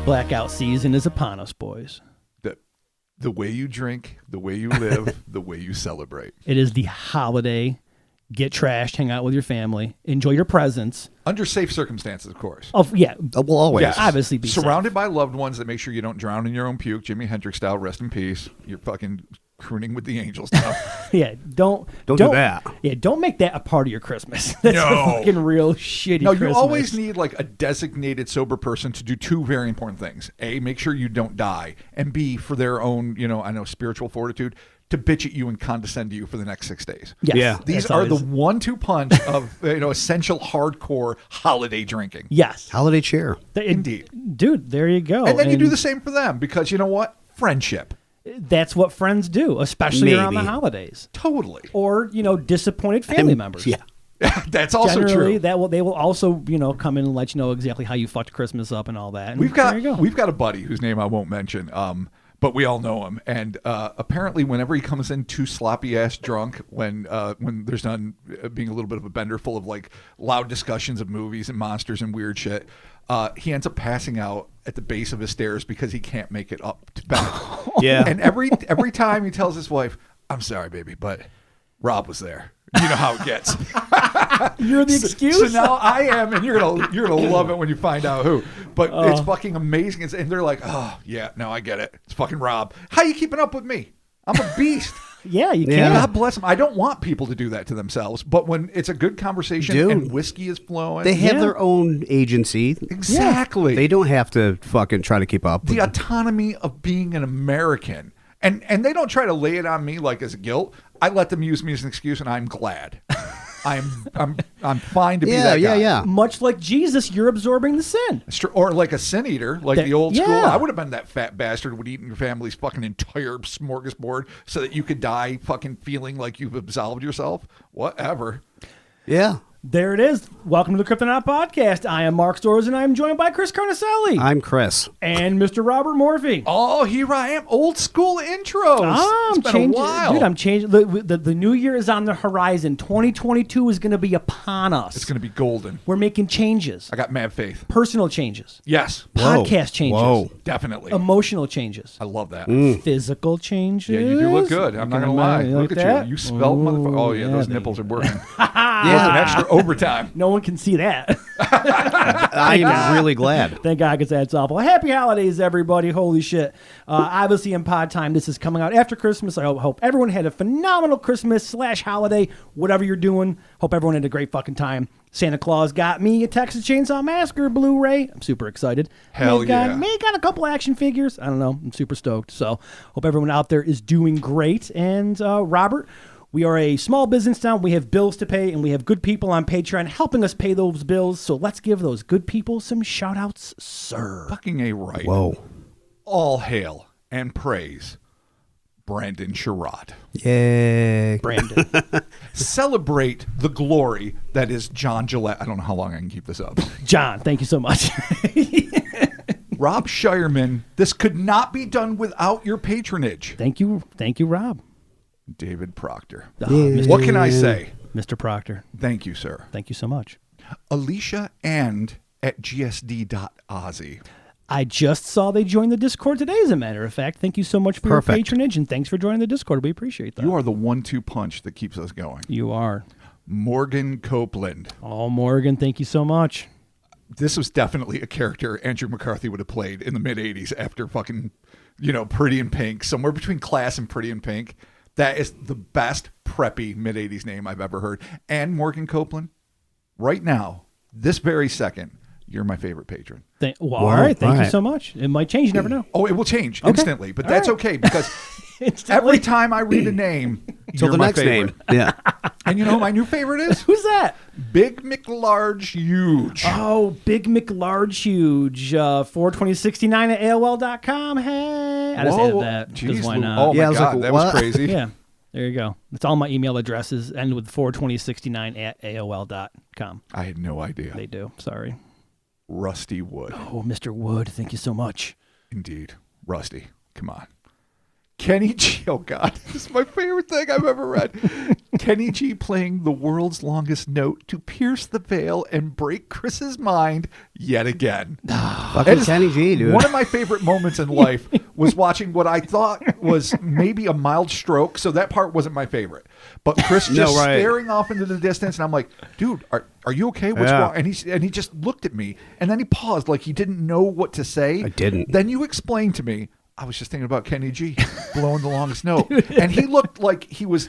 Blackout season is upon us, boys. The way you drink, the way you live, the way you celebrate. It is the holiday. Get trashed, hang out with your family, enjoy your presents. Under safe circumstances, of course. Oh, yeah. We'll always. Yes. Obviously be surrounded safe. by loved ones that make sure you don't drown in your own puke. Jimi Hendrix style, rest in peace. You're fucking crooning with the angels now. Yeah, don't do that. Yeah, don't make that a part of your Christmas. That's No. a fucking real shitty No, Christmas. you always need like a designated sober person to do two very important things. A, make sure you don't die. And B, for their own, spiritual fortitude, to bitch at you and condescend to you for the next 6 days. Yes, Yeah. These that's are always- the 1-2 punch of essential hardcore holiday drinking. Yes. Holiday cheer. Indeed. Dude, there you go. And then you do the same for them because you know what? Friendship. That's what friends do, especially around the Maybe. holidays. Totally. Or, disappointed family members. Yeah. That's also Generally, true. they will also, come in and let you know exactly how you fucked Christmas up and all that. And We've there you go. got a buddy whose name I won't mention, but we all know him. And apparently, whenever he comes in too sloppy ass drunk, when there's done being a little bit of a bender, full of like loud discussions of movies and monsters and weird shit, he ends up passing out at the base of his stairs because he can't make it up to bed. Yeah. And every time he tells his wife, "I'm sorry, baby, but Rob was there." You know how it gets. You're the excuse? So now I am, and you're gonna love it when you find out who. But it's fucking amazing. And they're like, "Oh yeah, no, I get it. It's fucking Rob. How you keeping up with me? I'm a beast." Yeah, you Yeah. can. God bless them. I don't want people to do that to themselves, but when it's a good conversation Dude. and whiskey is flowing, They have Yeah. their own agency. exactly. They don't have to fucking try to keep up. The autonomy of being an American. And they don't try to lay it on me like as guilt. I let them use me as an excuse, and I'm glad. I'm fine to be that guy. yeah. Much like Jesus, you're absorbing the sin. It's true. Or like a sin eater, like That- the old school. yeah. I would have been that fat bastard who would eat in your family's fucking entire smorgasbord so that you could die fucking feeling like you've absolved yourself. Whatever. Yeah. There it is. Welcome to the Cryptonaut Podcast. I am Mark Storrs, and I am joined by Chris Carnicelli I'm Chris. and Mr. Robert Morphy. Oh, here I am. Old school intros. I'm It's been changing, a while. dude. I'm changing. The new year is on the horizon. 2022 is going to be upon us. It's going to be golden. We're making changes, I got mad faith. personal changes, Yes. Whoa. podcast changes, Whoa. Definitely. emotional changes, I love that. physical changes. Yeah, you do look good. I'm not going to lie. You Look like at that? you. You spelled motherfucker. Oh, yeah, those they- nipples are working. Yeah. Working extra overtime. No one can see that. I am really glad. Thank God, because that's awful. Happy holidays, everybody. Holy shit. Obviously, in pod time, this is coming out after Christmas. I hope everyone had a phenomenal Christmas/holiday, whatever you're doing. Hope everyone had a great fucking time. Santa Claus got me a Texas Chainsaw Massacre Blu-ray. I'm super excited. Hell May yeah. got a couple action figures. I don't know. I'm super stoked. So hope everyone out there is doing great. And Robert, we are a small business now. We have bills to pay, and we have good people on Patreon helping us pay those bills. So let's give those good people some shout-outs, sir. Fucking A right. Whoa. All hail and praise Brandon Sherrod. Yay. Brandon. Celebrate the glory that is John Gillette. I don't know how long I can keep this up. John, thank you so much. Rob Shireman, this could not be done without your patronage. Thank you, Rob. David Proctor. Mr. What can I say? Mr. Proctor, Thank you, sir. thank you so much. Alicia and at gsd.ozzy. I just saw they joined the Discord today, as a matter of fact. Thank you so much for your Perfect. patronage, and thanks for joining the Discord. We appreciate that. You are the 1-2 punch that keeps us going. You are. Morgan Copeland. Oh, Morgan, thank you so much. This was definitely a character Andrew McCarthy would have played in the mid-'80s after fucking, Pretty in Pink. Somewhere between Class and Pretty in Pink. That is the best preppy mid-'80s name I've ever heard. And Morgan Copeland, right now, this very second, you're my favorite patron. All right, thank all you right. so much. It might change, you never know. Oh, it will change instantly, but that's okay because every time I read a name, So you're the my next favorite. name. Yeah. And you know who my new favorite is? Who's that? Big McLarge Huge. Oh, Big McLarge Huge, 42069 at AOL.com. Hey. I just added that, because Jeez, why Lou. not? Oh, Yeah, I my was God, like, that what? was crazy. Yeah, there you go. It's all my email addresses, end with 42069 at AOL.com. I had no idea. They do. Sorry. Rusty Wood. Oh, Mr. Wood, thank you so much. Indeed. Rusty. Come on. Kenny G. Oh, God. This is my favorite thing I've ever read. Kenny G playing the world's longest note to pierce the veil and break Chris's mind yet again. Fucking Kenny G, dude. One of my favorite moments in life was watching what I thought was maybe a mild stroke, so that part wasn't my favorite. But Chris just staring off into the distance, and I'm like, dude, are you okay? What's wrong? And he just looked at me, and then he paused like he didn't know what to say. I didn't. Then you explained to me, I was just thinking about Kenny G blowing the longest note. And he looked like he was,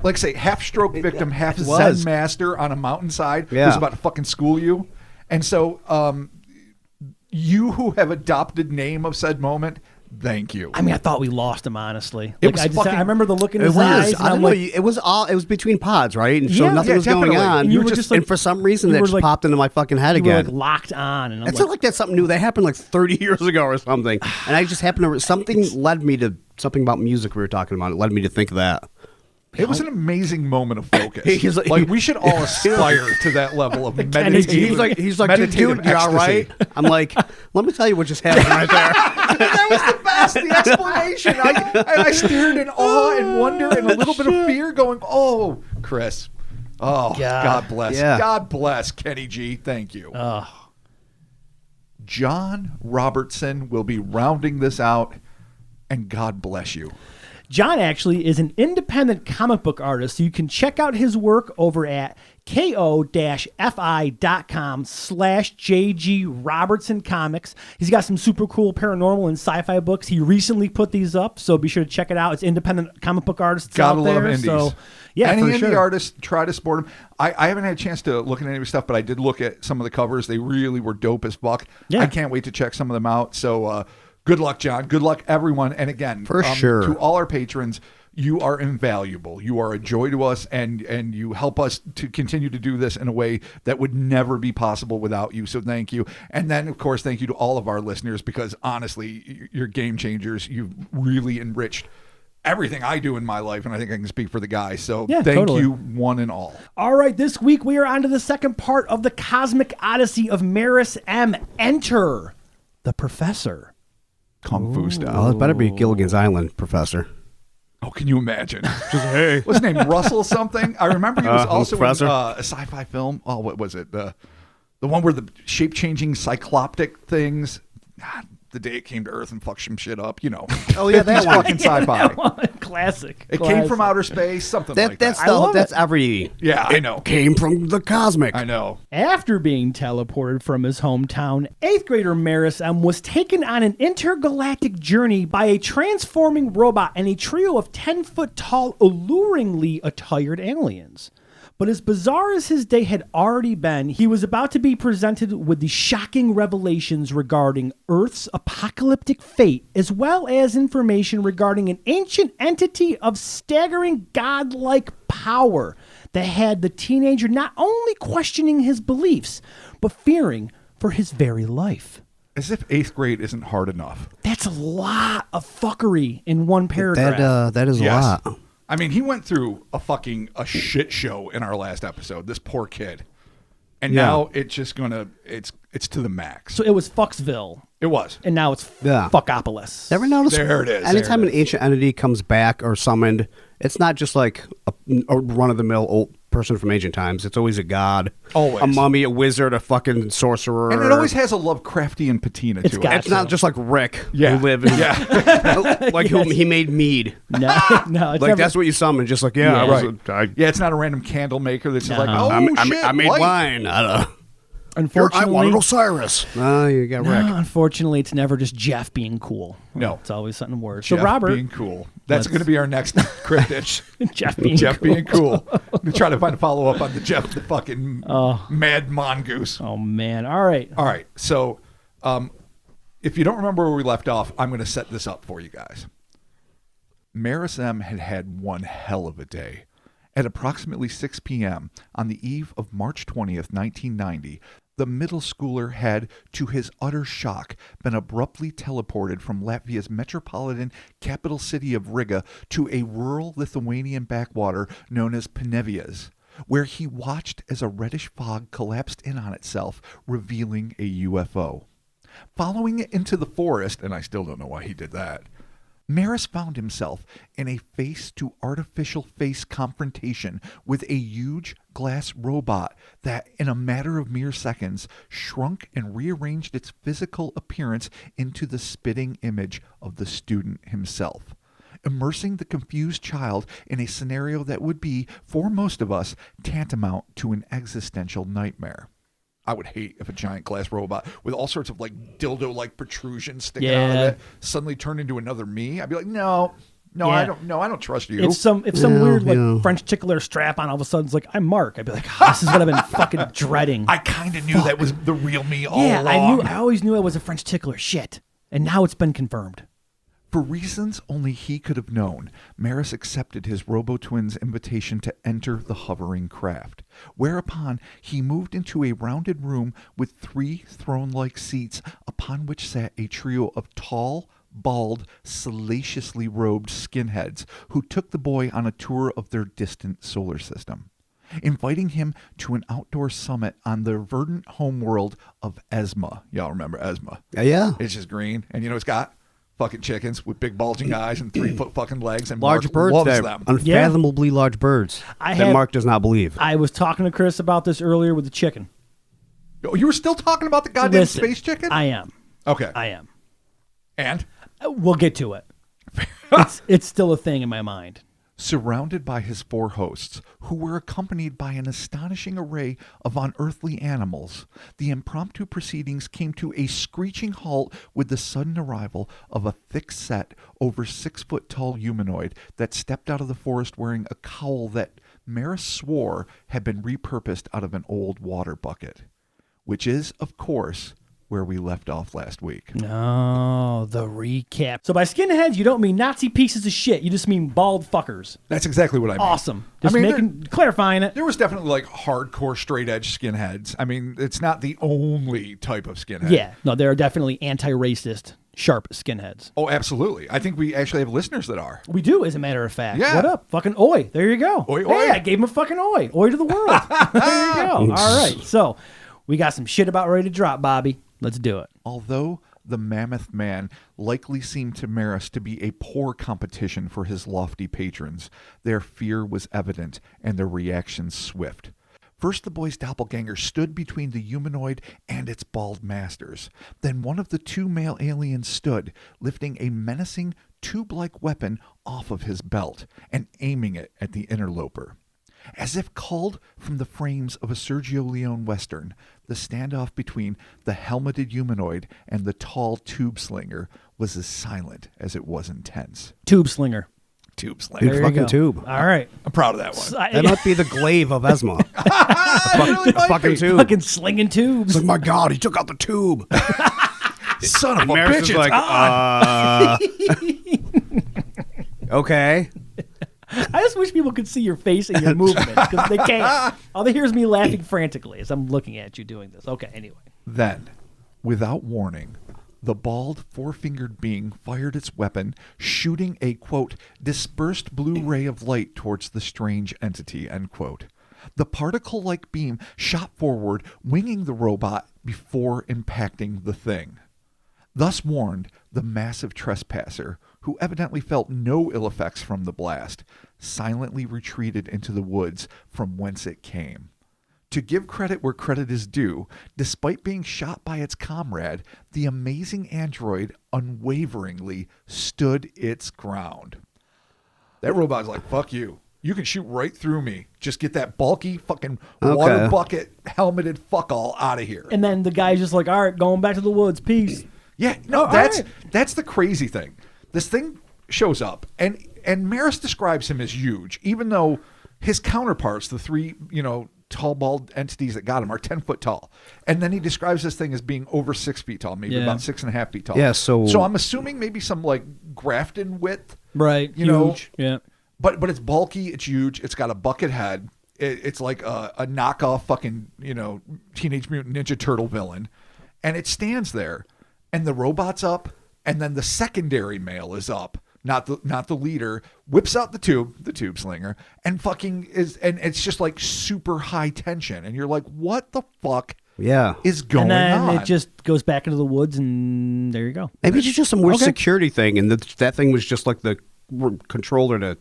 like say, half stroke victim, half Zen master on a mountainside who's about to fucking school you. And so you who have adopted name of said moment, thank you. I mean, I thought we lost him, honestly. It was I remember the look in his eyes. I don't know. It was between pods, right? And so nothing was definitely. going on. And you were just like, and for some reason, that just popped into my fucking head you again. were like locked on. And It's not like that's something new. That happened like 30 years ago or something. And I just happened to, something led me to, something about music we were talking about. It led me to think of that. It was an amazing moment of focus. We should all aspire to that level of meditation. He's like, dude, you're all right. I'm like, let me tell you what just happened right there. That was the best, the explanation. I stared in awe and wonder and a little bit of fear going, oh, Chris. Oh, God bless. Yeah. God bless Kenny G. Thank you. John Robertson will be rounding this out, and God bless you. John actually is an independent comic book artist, so you can check out his work over at ko-fi.com/JG Robertson Comics. He's got some super cool paranormal and sci-fi books. He recently put these up, so be sure to check it out. It's independent comic book artists Gotta out there. love indies. So, yeah, any for indie sure. artists, try to support them. I haven't had a chance to look at any of his stuff, but I did look at some of the covers. They really were dope as fuck. Yeah. I can't wait to check some of them out. So good luck, John. Good luck, everyone. And again, For sure. to all our patrons, you are invaluable. You are a joy to us, and you help us to continue to do this in a way that would never be possible without you. So thank you. And then, of course, thank you to all of our listeners, because honestly, you're game changers. You've really enriched everything I do in my life, and I think I can speak for the guys. So thank you, one and all. All right, this week we are on to the second part of the Cosmic Odyssey of Maris M. Enter the Professor. Kung Fu style. Oh, it better be Gilligan's Island, Professor. Oh, can you imagine? Just, hey. What's his name? Russell something? I remember he was also in a sci-fi film. Oh, what was it? The one where the shape-changing cycloptic things... God, the day it came to Earth and fucked some shit up, Oh yeah, that one. Fucking sci-fi. Classic. It came from outer space, something like that. That's every. Yeah, I know. Came from the cosmic. I know. After being teleported from his hometown, 8th grader Maris M. was taken on an intergalactic journey by a transforming robot and a trio of 10-foot-tall, alluringly attired aliens. But as bizarre as his day had already been, he was about to be presented with the shocking revelations regarding Earth's apocalyptic fate, as well as information regarding an ancient entity of staggering godlike power that had the teenager not only questioning his beliefs, but fearing for his very life. As if 8th grade isn't hard enough. That's a lot of fuckery in one paragraph. That is a lot. I mean, he went through a shit show in our last episode, this poor kid. And now it's just it's to the max. So it was Fucksville. It was. And now it's Fuckopolis. Ever notice? There it is. Anytime an ancient entity comes back or summoned, it's not just like a run-of-the-mill old person from ancient times. It's always a god. Always. A mummy, a wizard, a fucking sorcerer. And it always has a Lovecraftian patina to it. It's not just like Rick, who lived in, like who he made mead. No, it's like that's what you summon. Just like it's not a random candle maker that's just like, I made wine. Unfortunately, I wanted Osiris. Oh, you got Rick. Unfortunately, it's never just Jeff being cool. No. It's always something worse. Jeff so Robert being cool. That's going to be our next cryptid. Jeff being cool. We try to find a follow-up on the Jeff the fucking mad mongoose. Oh, man. All right. So if you don't remember where we left off, I'm going to set this up for you guys. Maris M. had one hell of a day. At approximately 6 p.m. on the eve of March 20th, 1990, the middle schooler had, to his utter shock, been abruptly teleported from Latvia's metropolitan capital city of Riga to a rural Lithuanian backwater known as Panevias, where he watched as a reddish fog collapsed in on itself, revealing a UFO. Following it into the forest, and I still don't know why he did that, Maris found himself in a face-to-artificial face confrontation with a huge glass robot that, in a matter of mere seconds, shrunk and rearranged its physical appearance into the spitting image of the student himself, immersing the confused child in a scenario that would be, for most of us, tantamount to an existential nightmare. I would hate if a giant glass robot with all sorts of like dildo-like protrusions sticking out of it suddenly turned into another me. I'd be like, no, I don't trust you. If some weird like French tickler strap on all of a sudden is like, I'm Mark, I'd be like, oh, this is what I've been fucking dreading. I kind of knew that was the real me all along. I always knew I was a French tickler. Shit. And now it's been confirmed. For reasons only he could have known, Maris accepted his Robo-Twin's invitation to enter the hovering craft, whereupon he moved into a rounded room with 3 throne-like seats upon which sat a trio of tall, bald, salaciously robed skinheads who took the boy on a tour of their distant solar system, inviting him to an outdoor summit on the verdant homeworld of Esma. Y'all remember Esma? Yeah. It's just green, and it's got fucking chickens with big bulging eyes and 3-foot fucking legs, and large Mark birds loves there. them. Unfathomably large birds that Mark does not believe. I was talking to Chris about this earlier with the chicken. Oh, you were still talking about the goddamn space chicken? I am. Okay. I am. And? We'll get to it. It's still a thing in my mind. Surrounded by his 4 hosts, who were accompanied by an astonishing array of unearthly animals, the impromptu proceedings came to a screeching halt with the sudden arrival of a thick-set, over 6-foot-tall humanoid that stepped out of the forest wearing a cowl that Maris swore had been repurposed out of an old water bucket, which is, of course, where we left off last week. No, the recap. So by skinheads, you don't mean Nazi pieces of shit. You just mean bald fuckers. That's exactly what I mean. Awesome. Just clarifying it. There was definitely like hardcore straight edge skinheads. I mean, it's not the only type of skinhead. Yeah. No, there are definitely anti-racist, sharp skinheads. Oh, absolutely. I think we actually have listeners that are. We do, as a matter of fact. Yeah. What up? Fucking oi. There you go. Oi, oi. Hey, I gave him a fucking oi. Oi to the world. There you go. All right. So we got some shit about ready to drop, Bobby. Let's do it. Although the Mammoth Man likely seemed to Maris to be a poor competition for his lofty patrons, their fear was evident and their reactions swift. First, the boy's doppelganger stood between the humanoid and its bald masters. Then one of the 2 male aliens stood, lifting a menacing tube-like weapon off of his belt and aiming it at the interloper. As if called from the frames of a Sergio Leone Western, the standoff between the helmeted humanoid and the tall tube slinger was as silent as it was intense. Tube slinger. Tube slinger. Big fucking tube. All right. I'm proud of that one. That might be the glaive of Esma. Really might fucking be. tube. Fucking slinging tubes. It's like, my God, he took out the tube. Son of a Maris bitch, is it's like, okay. I just wish people could see your face and your movement because they can't. All they hear is me laughing frantically as I'm looking at you doing this. Okay, anyway. Then, without warning, the bald 4-fingered being fired its weapon, shooting a, quote, dispersed blue ray of light towards the strange entity, end quote. The particle-like beam shot forward, winging the robot before impacting the thing. Thus warned, the massive trespasser, who evidently felt no ill effects from the blast, silently retreated into the woods from whence it came. To give credit where credit is due, despite being shot by its comrade, the amazing android unwaveringly stood its ground. That robot's like, fuck you. You can shoot right through me. Just get that bulky fucking water bucket helmeted fuck all out of here. And then the guy's just like, all right, going back to the woods. Peace. Yeah, no, that's the crazy thing. This thing shows up, and Maris describes him as huge, even though his counterparts, the 3, tall, bald entities that got him, are 10 foot tall. And then he describes this thing as being over 6 feet tall, maybe about 6.5 feet tall. Yeah, so I'm assuming maybe some like Grafton width. Right, huge. Yeah. But it's bulky, it's huge, it's got a bucket head. It's like a knockoff fucking, Teenage Mutant Ninja Turtle villain. And it stands there, and the robot's up, and then the secondary male is up, not the leader, whips out the tube slinger, and fucking and it's just like super high tension, and you're like, what the fuck Yeah. is going and then on. it just goes back into the woods, and there you go. Maybe it's just some weird Okay. security thing, and that thing was just like the controller to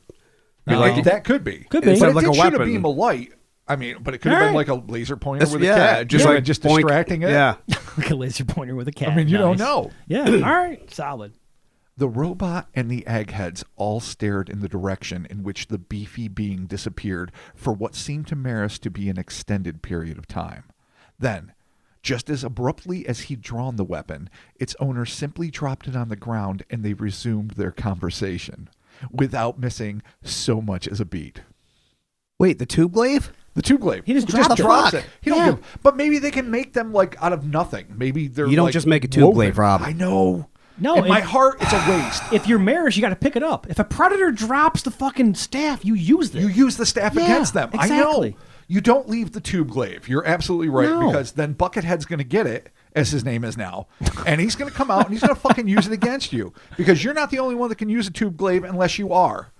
be like. That could be. Could be. But Instead it of like did a shoot a weapon. beam of light. I mean, but it could have been like a laser pointer with a yeah, cat. just You know, like just boink. distracting it. Yeah. Like a laser pointer with a cat. I mean, you don't Nice. know. Yeah. All right. Solid. The robot and the eggheads all stared in the direction in which the beefy being disappeared for what seemed to Maris to be an extended period of time. Then, just as abruptly as he'd drawn the weapon, its owner simply dropped it on the ground and they resumed their conversation, without missing so much as a beat. Wait, the tube glaive? The tube glaive. He just dropped it. drops it. He don't Yeah. give. But maybe they can make them like out of nothing. Maybe they're. You don't like, just make a tube woven. glaive, Rob. I know. No, in my if- heart, it's a waste. If you're Maris, you got to pick it up. If a predator drops the fucking staff, you use it. You use the staff Yeah, against them. I exactly. know. You don't leave the tube glaive. You're absolutely right, No. because then Buckethead's going to get it, as his name is now, and he's going to come out and he's going to fucking use it against you, because you're not the only one that can use a tube glaive unless you are.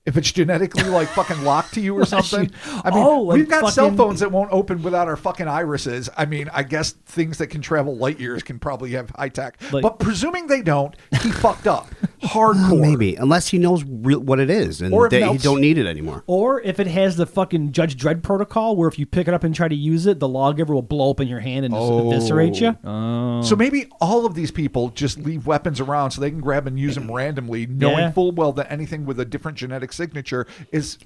If it's genetically like fucking locked to you or something. I mean, like we've got cell fucking- phones that won't open without our fucking irises. I mean, I guess things that can travel light years can probably have high tech. Like- But presuming they don't, he fucked up. Hardcore. Maybe, unless he knows what it is, and Or it he melts. don't need it anymore. Or if it has the fucking Judge Dredd protocol, where if you pick it up and try to use it, the lawgiver will blow up in your hand and just eviscerate you. So maybe all of these people just leave weapons around so they can grab and use them randomly, knowing Yeah. full well that anything with a different genetic signature is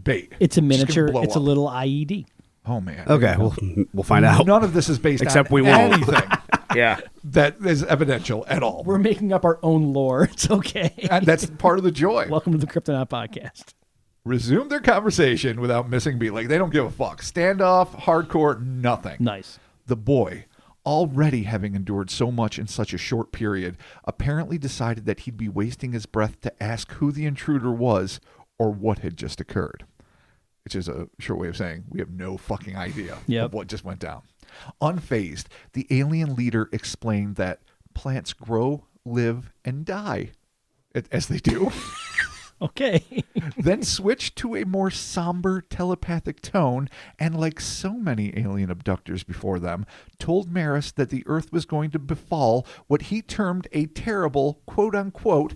bait. It's a Just gonna miniature. blow It's a up. little IED. Oh man. Okay, we'll find out. None of this is based Except on we won't. anything Yeah. that is evidential at all. We're making up our own lore. It's okay. And that's part of the joy. Welcome to the Cryptonaut podcast. Resume their conversation without missing beat. Like they don't give a fuck. Standoff, hardcore, nothing. Nice. The boy, already having endured so much in such a short period, apparently decided that he'd be wasting his breath to ask who the intruder was or what had just occurred. Which is a short way of saying we have no fucking idea of what just went down. Unfazed, the alien leader explained that plants grow, live, and die, as they do. Okay. Then switched to a more somber telepathic tone, and like so many alien abductors before them, told Maris that the Earth was going to befall what he termed a terrible, quote-unquote,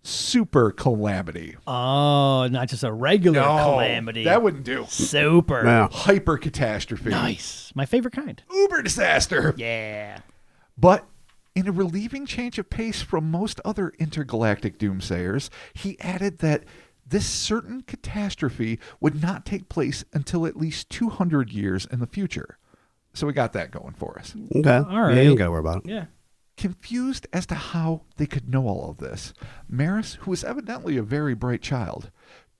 super calamity. Oh, not just a regular calamity. That wouldn't do. Super. Yeah. Hyper catastrophe. Nice. My favorite kind. Uber disaster. Yeah. But in a relieving change of pace from most other intergalactic doomsayers, he added that this certain catastrophe would not take place until at least 200 years in the future. So we got that going for us. Okay. All right. Yeah, you don't got to worry about it. Yeah. Confused as to how they could know all of this, Maris, who was evidently a very bright child,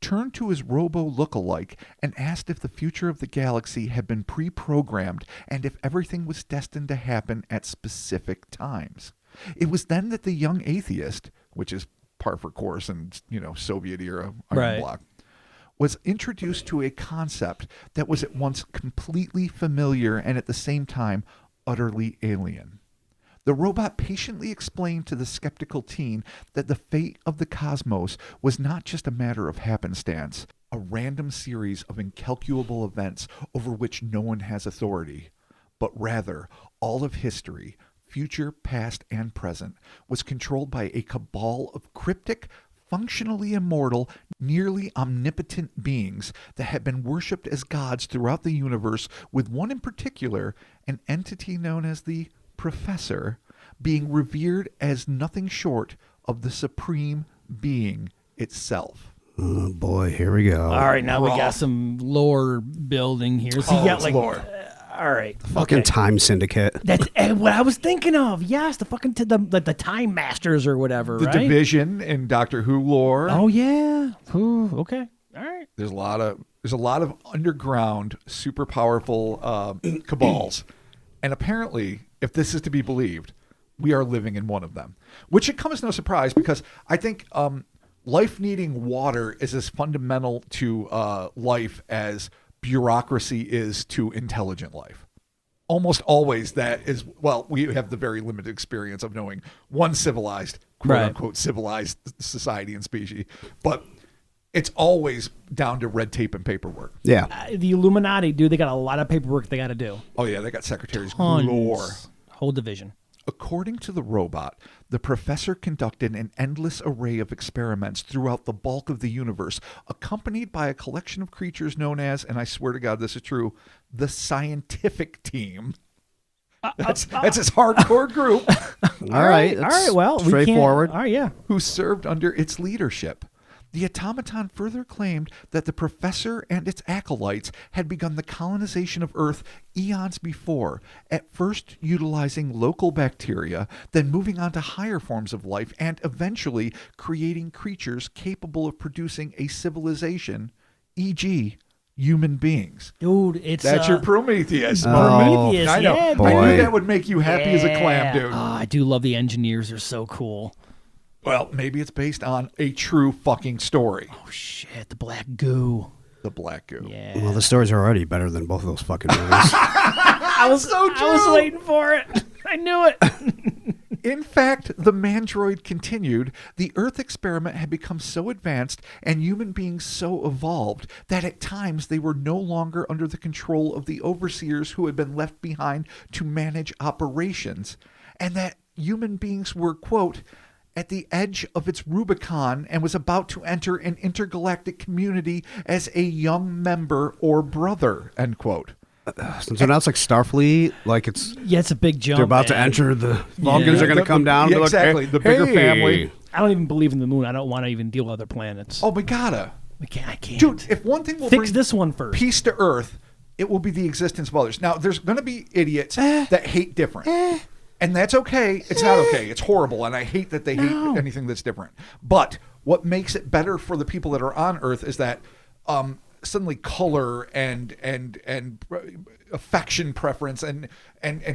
turned to his robo look-alike and asked if the future of the galaxy had been pre-programmed and if everything was destined to happen at specific times. It was then that the young atheist, which is par for course in, Soviet-era iron Right. block, was introduced to a concept that was at once completely familiar and at the same time utterly alien. The robot patiently explained to the skeptical teen that the fate of the cosmos was not just a matter of happenstance, a random series of incalculable events over which no one has authority, but rather all of history, future, past, and present, was controlled by a cabal of cryptic, functionally immortal, nearly omnipotent beings that had been worshipped as gods throughout the universe, with one in particular, an entity known as the Professor, being revered as nothing short of the supreme being itself. Oh boy, here we go. All right, now we got some lore building here. So you got it's like, lore. All right, Fucking okay. Time Syndicate. That's what I was thinking of. Yes, the fucking the Time Masters or whatever. The right? Division in Doctor Who lore. Oh yeah. Ooh, okay. All right. There's a lot of underground, super powerful cabals, and apparently, if this is to be believed, we are living in one of them. Which should come as no surprise, because I think life needing water is as fundamental to life as bureaucracy is to intelligent life. Almost always that is, well, we have the very limited experience of knowing one civilized, quote unquote, civilized society and species. But It's always down to red tape and paperwork. Yeah. The Illuminati, dude, they got a lot of paperwork they got to do. Oh, yeah, they got secretaries Tons. galore. Whole division. According to the robot, the professor conducted an endless array of experiments throughout the bulk of the universe, accompanied by a collection of creatures known as, and I swear to God this is true, the scientific team. That's his hardcore group. All right. All right. Well, straightforward. All right. Yeah. Who served under its leadership. The automaton further claimed that the professor and its acolytes had begun the colonization of Earth eons before, at first utilizing local bacteria, then moving on to higher forms of life, and eventually creating creatures capable of producing a civilization, e.g., human beings. Dude, it's That's your Prometheus. Prometheus. I know. Yeah, I boy. knew that would make you happy as a clam, dude. Oh, I do love the engineers. They're so cool. Well, maybe it's based on a true fucking story. Oh shit, the black goo. The Black Goo. Yeah. Well, the stories are already better than both of those fucking movies. I was waiting for it. I knew it. In fact, the Mandroid continued, the Earth experiment had become so advanced and human beings so evolved that at times they were no longer under the control of the overseers who had been left behind to manage operations, and that human beings were, quote, at the edge of its Rubicon and was about to enter an intergalactic community as a young member or brother, end quote. So now it's like Starfleet, like it's Yeah, it's a big jump. they're about to man. enter the Vulcans are going to come down. Yeah, and be like, exactly. The bigger hey. family. I don't even believe in the moon. I don't want to even deal with other planets. Oh, we gotta. I can't. Dude, if one thing will Fix bring this one first. peace to Earth, it will be the existence of others. Now, there's going to be idiots that hate different. And that's okay. It's not okay. It's horrible. And I hate that they hate anything that's different. But what makes it better for the people that are on Earth is that suddenly color and affection preference and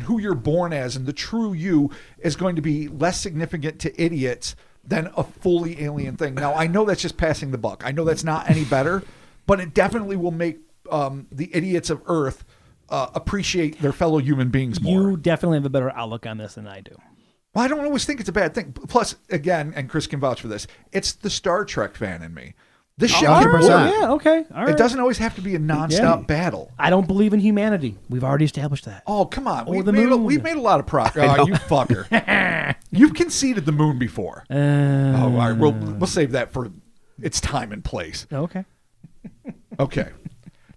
who you're born as and the true you is going to be less significant to idiots than a fully alien thing. Now, I know that's just passing the buck. I know that's not any better, but it definitely will make the idiots of Earth appreciate their fellow human beings more. You definitely have a better outlook on this than I do. Well, I don't always think it's a bad thing. Plus, again, and Chris can vouch for this, it's the Star Trek fan in me. This shit can 100%. work. Yeah, okay. All right. It doesn't always have to be a nonstop battle. I don't believe in humanity. We've already established that. Oh, come on. the moon. We've made a lot of progress. Oh, you fucker. You've conceded the moon before. All right. We'll save that for its time and place. Okay. Okay.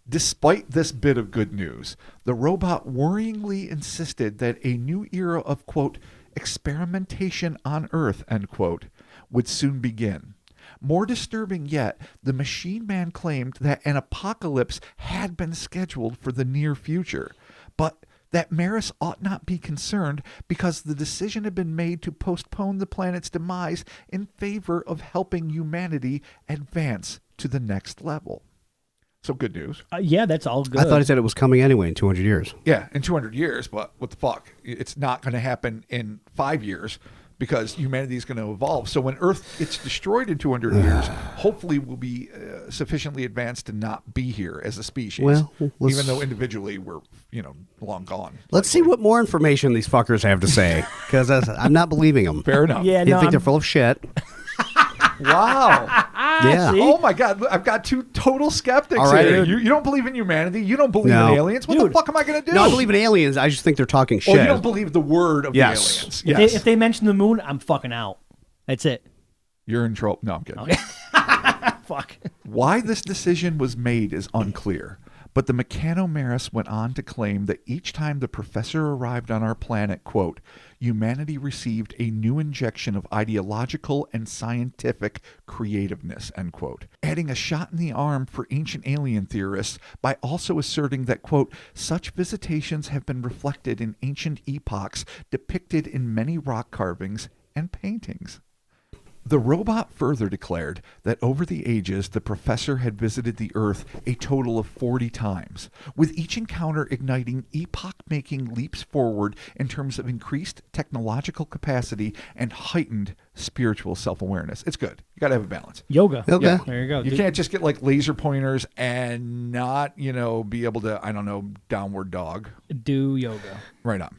Despite this bit of good news, the robot worryingly insisted that a new era of, quote, experimentation on Earth, end quote, would soon begin. More disturbing yet, the machine man claimed that an apocalypse had been scheduled for the near future, but that Maris ought not be concerned because the decision had been made to postpone the planet's demise in favor of helping humanity advance to the next level. So good news. Yeah, that's all good. I thought he said it was coming anyway in 200 years. Yeah, in 200 years, but what the fuck? It's not going to happen in 5 years because humanity is going to evolve. So when Earth gets destroyed in 200 years, hopefully we'll be sufficiently advanced to not be here as a species. Well, even though individually we're, long gone. Let's see what more information these fuckers have to say, because I'm not believing them. Fair enough. Yeah, I no, think they're full of shit. Wow. Yeah. see? Oh my God! I've got two total skeptics All right, here. dude. You don't believe in humanity. You don't believe No. in aliens. What the Dude. fuck am I going to do? No, I believe in aliens. I just think they're talking Oh, shit. you don't believe the word of Yes. the aliens. If, Yes. if they mention the moon, I'm fucking out. That's it. You're in trouble. No, I'm kidding. Fuck. Why this decision was made is unclear, but the Mechanomaris went on to claim that each time the professor arrived on our planet, quote, humanity received a new injection of ideological and scientific creativeness, end quote, adding a shot in the arm for ancient alien theorists by also asserting that, quote, such visitations have been reflected in ancient epochs depicted in many rock carvings and paintings. The robot further declared that over the ages, the professor had visited the Earth a total of 40 times, with each encounter igniting epoch-making leaps forward in terms of increased technological capacity and heightened spiritual self-awareness. It's good. You got to have a balance. Yoga. Okay. Yeah, there you go. You can't just get like laser pointers and not, be able to, downward dog. do yoga. Right on.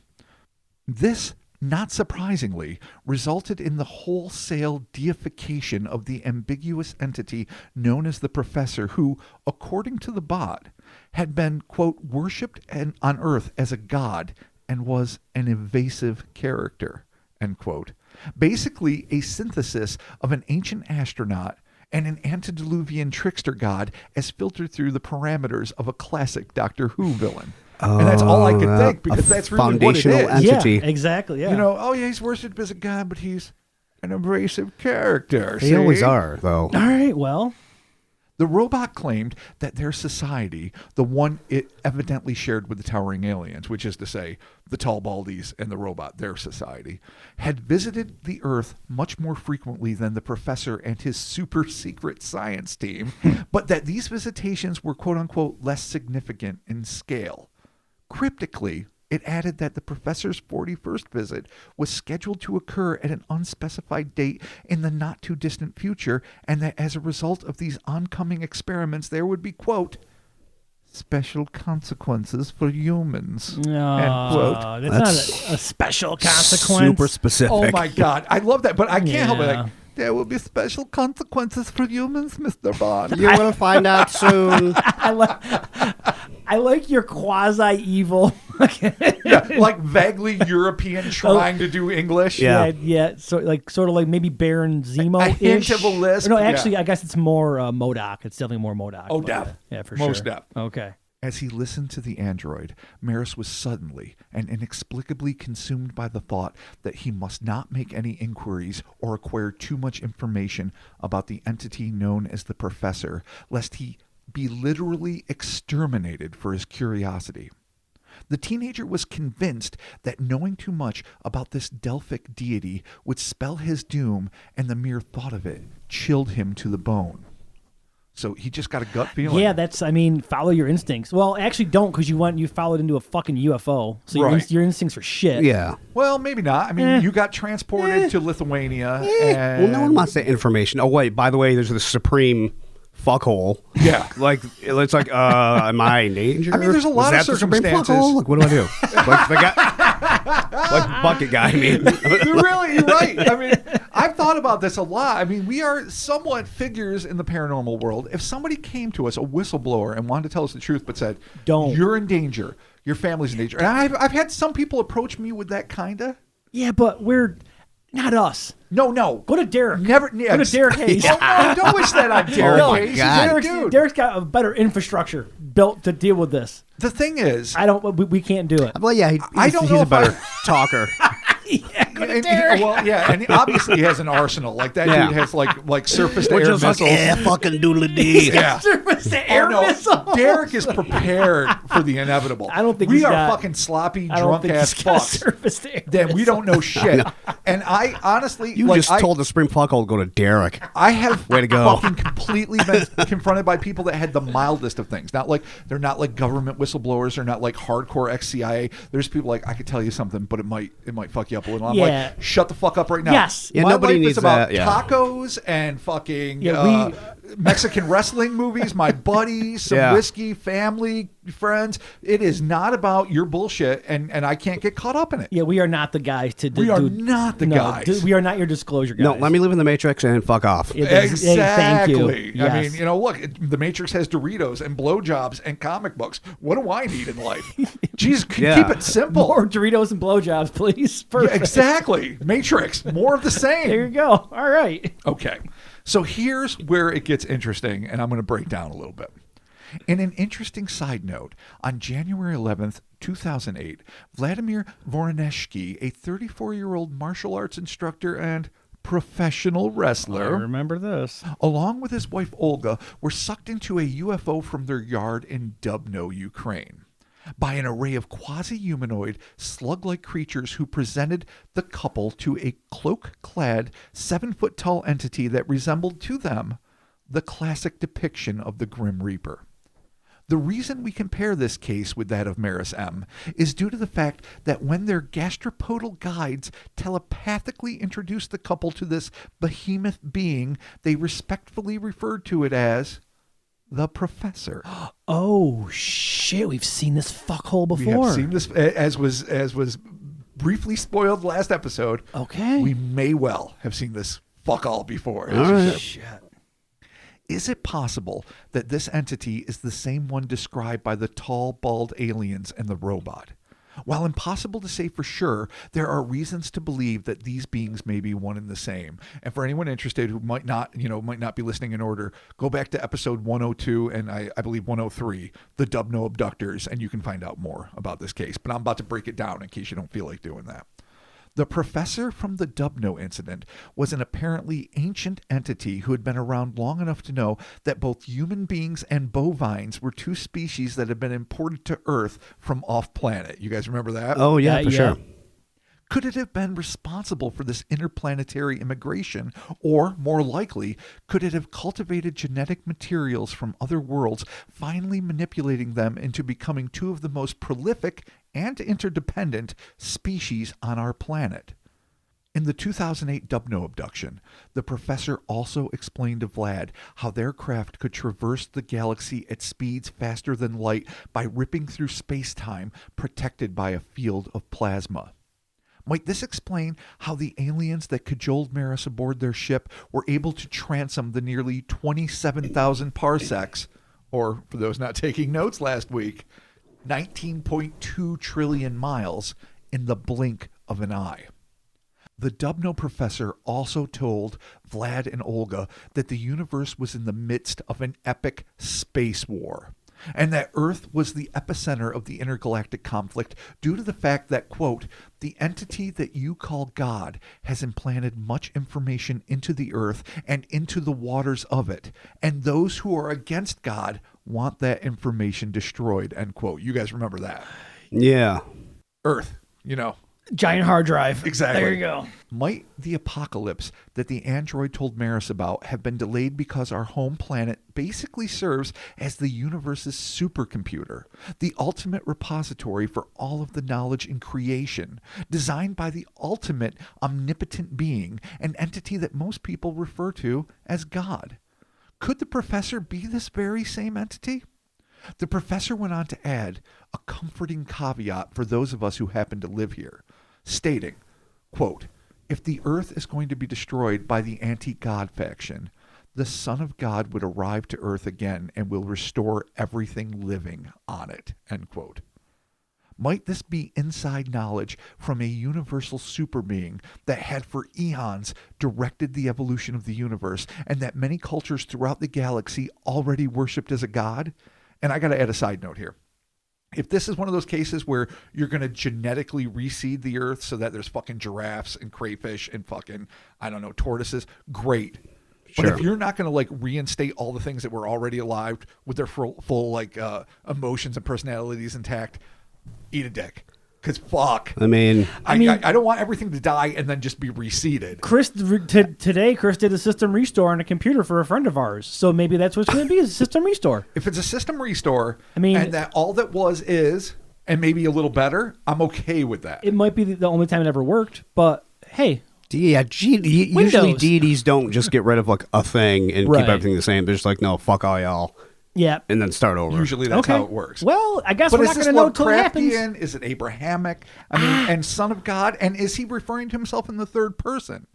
This not surprisingly, resulted in the wholesale deification of the ambiguous entity known as the Professor, who, according to the bot, had been, quote, worshipped on Earth as a god and was an evasive character, end quote. Basically, a synthesis of an ancient astronaut and an antediluvian trickster god as filtered through the parameters of a classic Doctor Who villain. And that's all I could think, because that's really what it is. Entity. Yeah, exactly, yeah. You know, oh yeah, he's worshipped as a god, but he's an abrasive character. They see? always are, though. All right, well. The robot claimed that their society, the one it evidently shared with the towering aliens, which is to say, the tall baldies and the robot, their society, had visited the Earth much more frequently than the Professor and his super secret science team, but that these visitations were quote-unquote less significant in scale. Cryptically, it added that the Professor's 41st visit was scheduled to occur at an unspecified date in the not-too-distant future, and that as a result of these oncoming experiments, there would be, quote, special consequences for humans, end quote. That's not a special consequence. Super specific. Oh, my God. I love that, but I can't help it. Yeah. Like, there will be special consequences for humans, Mr. Bond. You're going to find out soon. I like your quasi-evil. Yeah, like vaguely European trying to do English. Yeah. So sort of like maybe Baron Zemo. A hint of a lisp. No, actually, Yeah. I guess it's more MODOK. It's definitely more MODOK. Oh, but, def. yeah, for Most sure. def. Okay. As he listened to the android, Maris was suddenly and inexplicably consumed by the thought that he must not make any inquiries or acquire too much information about the entity known as the Professor, lest he be literally exterminated for his curiosity. The teenager was convinced that knowing too much about this Delphic deity would spell his doom, and the mere thought of it chilled him to the bone. So he just got a gut feeling. Yeah, follow your instincts. Well, actually don't, because you followed into a fucking UFO. So Right. your instincts are shit. Yeah. Well, maybe not. I mean, you got transported to Lithuania. And... Well, no one wants that information. Oh, wait, by the way, there's the supreme fuckhole. Yeah. Like, it's like, am I in danger? I mean, there's a lot Was of that the supreme circumstances. fuckhole? Like, what do I do? Like, the guy, like bucket guy, I mean. You're right. I mean, I've thought about this a lot. I mean, we are somewhat figures in the paranormal world. If somebody came to us, a whistleblower, and wanted to tell us the truth, but said, Don't. You're in danger. Your family's in danger. And I've had some people approach me with that kind of. Yeah, but we're not us. No. Go to Derek. Never. Go to Derek Hayes. Oh, no, don't wish that on Derek Oh, my Hayes. God. Dude. Derek's got a better infrastructure built to deal with this. The thing is, We can't do it. Well, yeah, I don't know he's a if better talker. and obviously he has an arsenal. Like that Yeah. dude has like surface to We're air just missiles. like, fucking doodly dee. Yeah. Surface to air Oh, no. missile. Derek is prepared for the inevitable. I don't think we he's are got- fucking sloppy, I don't drunk think ass he's got fucks. surface to air Then we missile. don't know shit. And I honestly, You just told the supreme fuckhole to go to Derek. I have Way to go. fucking completely been confronted by people that had the mildest of things. They're not like government whistleblowers. They're not like hardcore ex-CIA. There's people like, I could tell you something, but it might fuck you up a little. I'm Yeah. like, shut the fuck up right now. Yes. Yeah, My nobody life needs is about that, yeah. tacos and fucking Yeah, Mexican wrestling movies, my buddies, some Yeah. whiskey, family, friends. It is not about your bullshit, and I can't get caught up in it. Yeah, we are not the guys to do. We are not the guys. We are not your disclosure guys. No, let me live in the Matrix and fuck off. Yeah, thank you. Exactly. Yes. I mean, look, The Matrix has Doritos and blowjobs and comic books. What do I need in life? Jeez, Yeah. keep it simple. More Doritos and blowjobs, please. Yeah, Perfect. exactly. Matrix, more of the same. There you go. All right. Okay. So here's where it gets interesting, and I'm going to break down a little bit. In an interesting side note, on January 11th, 2008, Vladimir Voronezhky, a 34-year-old martial arts instructor and professional wrestler, remember this. along with his wife Olga, were sucked into a UFO from their yard in Dubno, Ukraine, by an array of quasi-humanoid, slug-like creatures who presented the couple to a cloak-clad, 7-foot-tall entity that resembled to them the classic depiction of the Grim Reaper. The reason we compare this case with that of Maris M. is due to the fact that when their gastropodal guides telepathically introduced the couple to this behemoth being, they respectfully referred to it as the Professor. Oh shit! We've seen this fuckhole We before. have seen this, as was briefly spoiled last episode, Okay. we may well have seen this fuck all before. All right. Shit. Is it possible that this entity is the same one described by the tall, bald aliens and the robot? While impossible to say for sure, there are reasons to believe that these beings may be one and the same. And for anyone interested who might not be listening in order, go back to episode 102 and I believe 103, the Dubno abductors, and you can find out more about this case. But I'm about to break it down in case you don't feel like doing that. The professor from the Dubno incident was an apparently ancient entity who had been around long enough to know that both human beings and bovines were two species that had been imported to Earth from off-planet. You guys remember that? Oh, yeah, for sure. Could it have been responsible for this interplanetary immigration? Or, more likely, could it have cultivated genetic materials from other worlds, finally manipulating them into becoming two of the most prolific and interdependent species on our planet? In the 2008 Dubno abduction, the professor also explained to Vlad how their craft could traverse the galaxy at speeds faster than light by ripping through space-time protected by a field of plasma. Might this explain how the aliens that cajoled Maris aboard their ship were able to transom the nearly 27,000 parsecs, or, for those not taking notes last week, 19.2 trillion miles in the blink of an eye? The Dubno professor also told Vlad and Olga that the universe was in the midst of an epic space war, and that Earth was the epicenter of the intergalactic conflict due to the fact that, quote, the entity that you call God has implanted much information into the Earth and into the waters of it, and those who are against God want that information destroyed, end quote. You guys remember that? Yeah. Earth, Giant hard drive. Exactly. There you go. Might the apocalypse that the android told Maris about have been delayed because our home planet basically serves as the universe's supercomputer, the ultimate repository for all of the knowledge in creation, designed by the ultimate omnipotent being, an entity that most people refer to as God? Could the professor be this very same entity? The professor went on to add a comforting caveat for those of us who happen to live here, stating, quote, if the Earth is going to be destroyed by the anti-God faction, the Son of God would arrive to Earth again and will restore everything living on it, end quote. Might this be inside knowledge from a universal super being that had for eons directed the evolution of the universe and that many cultures throughout the galaxy already worshipped as a god? And I got to add a side note here. If this is one of those cases where you're going to genetically reseed the Earth so that there's fucking giraffes and crayfish and fucking, tortoises, great. But Sure. if you're not going to reinstate all the things that were already alive with their full emotions and personalities intact, eat a dick. Because fuck. I mean, I don't want everything to die and then just be reseeded. Today, Chris did a system restore on a computer for a friend of ours. So maybe that's what it's going to be, is a system restore. If it's a system restore, and that all that was is, and maybe a little better, I'm okay with that. It might be the only time it ever worked, but hey. Yeah, usually deities don't just get rid of a thing and keep everything the same. They're just like, no, fuck all y'all. Yeah. And then start over. Usually that's how it works. Well, I guess we're not going to know until it happens. Is it Abrahamic? And Son of God? And is he referring to himself in the third person?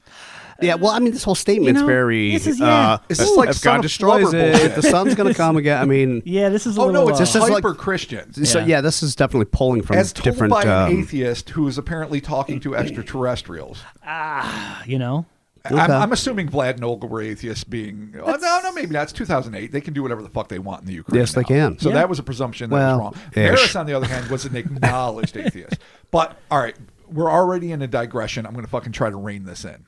Yeah, well, this whole statement's very... This is, is this like if God destroys it, the sun's going to come again. Yeah, this is a Oh, little... no, it's This is hyper Christian. So, yeah, this is definitely pulling from as told different... by an atheist who is apparently talking to extraterrestrials. Okay. I'm assuming Vlad and Olga were atheists being... no, maybe not. It's 2008. They can do whatever the fuck they want in the Ukraine. Yes, they can. So Yeah. that was a presumption that was wrong. Maris, on the other hand, was an acknowledged atheist. But, all right, we're already in a digression. I'm going to fucking try to rein this in.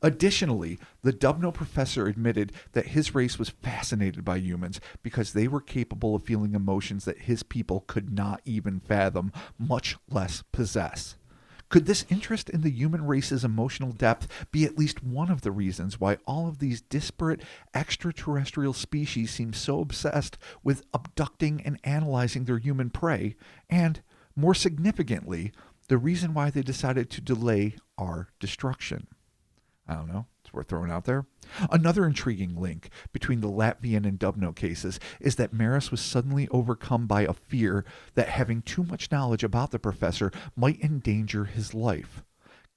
Additionally, the Dubno professor admitted that his race was fascinated by humans because they were capable of feeling emotions that his people could not even fathom, much less possess. Could this interest in the human race's emotional depth be at least one of the reasons why all of these disparate extraterrestrial species seem so obsessed with abducting and analyzing their human prey, and, more significantly, the reason why they decided to delay our destruction? I don't know. It's worth throwing out there. Another intriguing link between the Latvian and Dubno cases is that Maris was suddenly overcome by a fear that having too much knowledge about the professor might endanger his life.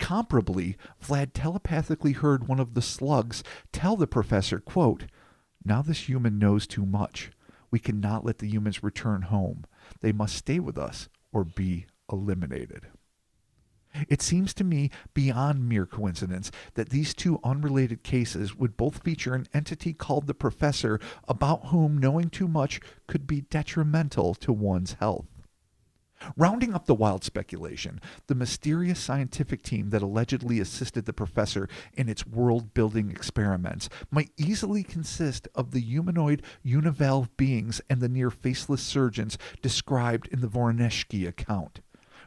Comparably, Vlad telepathically heard one of the slugs tell the professor, quote, "Now this human knows too much. We cannot let the humans return home. They must stay with us or be eliminated." It seems to me beyond mere coincidence that these two unrelated cases would both feature an entity called the Professor about whom knowing too much could be detrimental to one's health. Rounding up the wild speculation, the mysterious scientific team that allegedly assisted the Professor in its world-building experiments might easily consist of the humanoid univalve beings and the near-faceless surgeons described in the Voronezhsky account.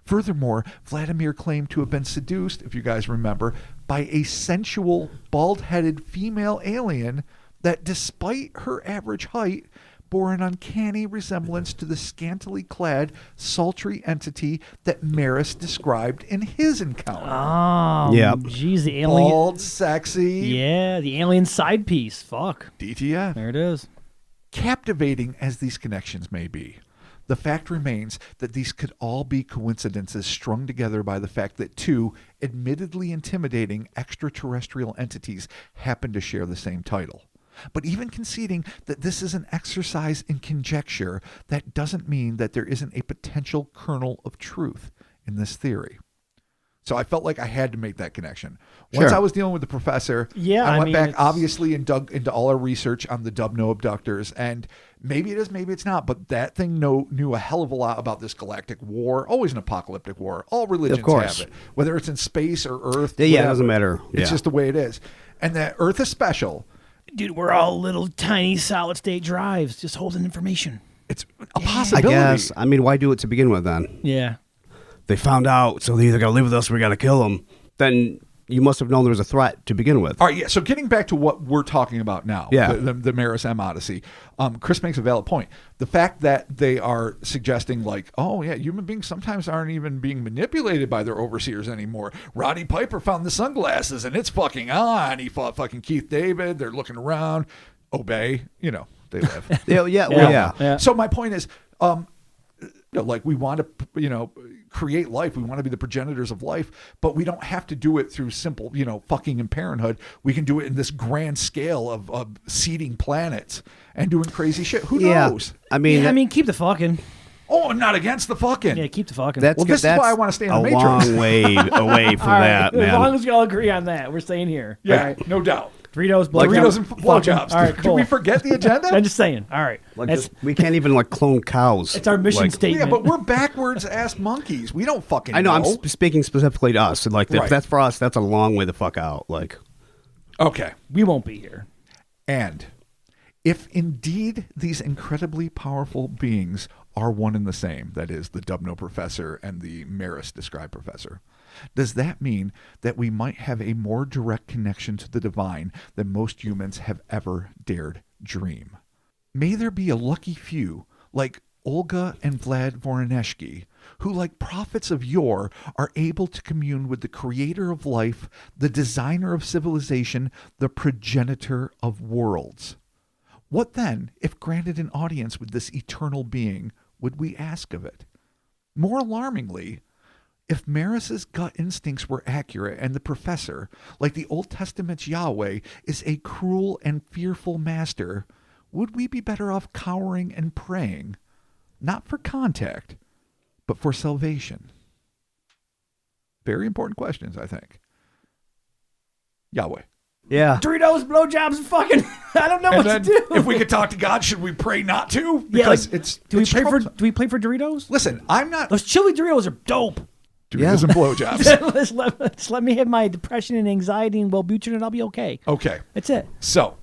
Furthermore, Vladimir claimed to have been seduced, if you guys remember, by a sensual, bald-headed female alien that, despite her average height, bore an uncanny resemblance to the scantily clad, sultry entity that Maris described in his encounter. Oh, yeah. Geez, the alien. Bald, sexy. Yeah, the alien side piece. Fuck. DTF. There it is. Captivating as these connections may be, the fact remains that these could all be coincidences strung together by the fact that two admittedly intimidating extraterrestrial entities happen to share the same title. But even conceding that this is an exercise in conjecture, that doesn't mean that there isn't a potential kernel of truth in this theory. So I felt like I had to make that connection. Once Sure. I was dealing with the Professor, Yeah, I I went mean, back it's- obviously and dug into all our research on the Dubno abductors, and maybe it is, maybe it's not, but that thing knew a hell of a lot about this galactic war, always an apocalyptic war. All religions course. have it, whether it's in space or Earth. Yeah, it whatever. doesn't matter. It's Yeah. just the way it is. And that Earth is special. Dude, we're all little tiny solid state drives just holding information. It's a I possibility. guess. I mean, why do it to begin with then? Yeah. They found out, so they either got to live with us or we got to kill them. Then you must have known there was a threat to begin with. All right, yeah. So getting back to what we're talking about now, Yeah. the Maris M Odyssey, Chris makes a valid point. The fact that they are suggesting like, oh yeah, human beings sometimes aren't even being manipulated by their overseers anymore. Roddy Piper found the sunglasses and it's fucking on. He fought fucking Keith David. They're looking around. Obey, they live. Yeah. So my point is, like we want to, create life. We want to be the progenitors of life, but we don't have to do it through simple, fucking and parenthood. We can do it in this grand scale of seeding planets and doing crazy shit. Who knows? I mean, I mean, keep the fucking. Oh, I'm not against the fucking. Yeah, keep the fucking. that's Well, this is that's why I wanna stay in the a Matrix. long way away from All right, that, man. as long as we all agree on that, we're staying here. Yeah, All right. no doubt. Doritos, Doritos and fucking- blowjobs. All right, Did cool. we forget the agenda? I'm just saying. All right. Like That's, we can't even clone cows. it's our mission Like, statement. Yeah, but we're backwards ass monkeys. We don't fucking I know. I'm know. speaking specifically to us. Like, Right. if that's for us, that's a long way the fuck out. Like, Okay. We won't be here. And if indeed these incredibly powerful beings are one and the same, that is, the Dubno Professor and the Maris described Professor, does that mean that we might have a more direct connection to the divine than most humans have ever dared dream? May there be a lucky few, like Olga and Vlad Voronezhsky, who, like prophets of yore, are able to commune with the creator of life, the designer of civilization, the progenitor of worlds. What then, if granted an audience with this eternal being, would we ask of it? More alarmingly, if Maris's gut instincts were accurate and the Professor, like the Old Testament's Yahweh, is a cruel and fearful master, would we be better off cowering and praying, not for contact, but for salvation? Very important questions, I think. Yahweh. yeah. Doritos, blowjobs, and fucking. I don't know And what then, to do. if we could talk to God, should we pray not to? Yeah, Because like, it's do we it's pray for? troublesome. Do we play for Doritos? Listen, I'm not Those chili Doritos are dope. Doritos and blowjobs. let's let me have my depression and anxiety and Wellbutrin, and I'll be okay. Okay, That's it. so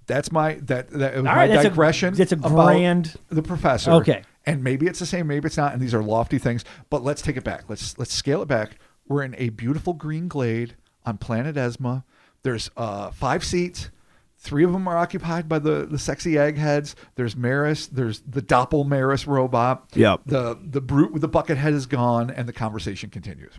that's my that was All my right, that's a- digression. that's a about grand- the Professor. Okay. And maybe it's the same, maybe it's not, and these are lofty things. But let's take it back. Let's scale it back. We're in a beautiful green glade on planet Esma. There's 5 seats. 3 of them are occupied by the sexy eggheads. There's Maris. There's the Doppel Maris robot. Yep. The brute with the bucket head is gone, and the conversation continues.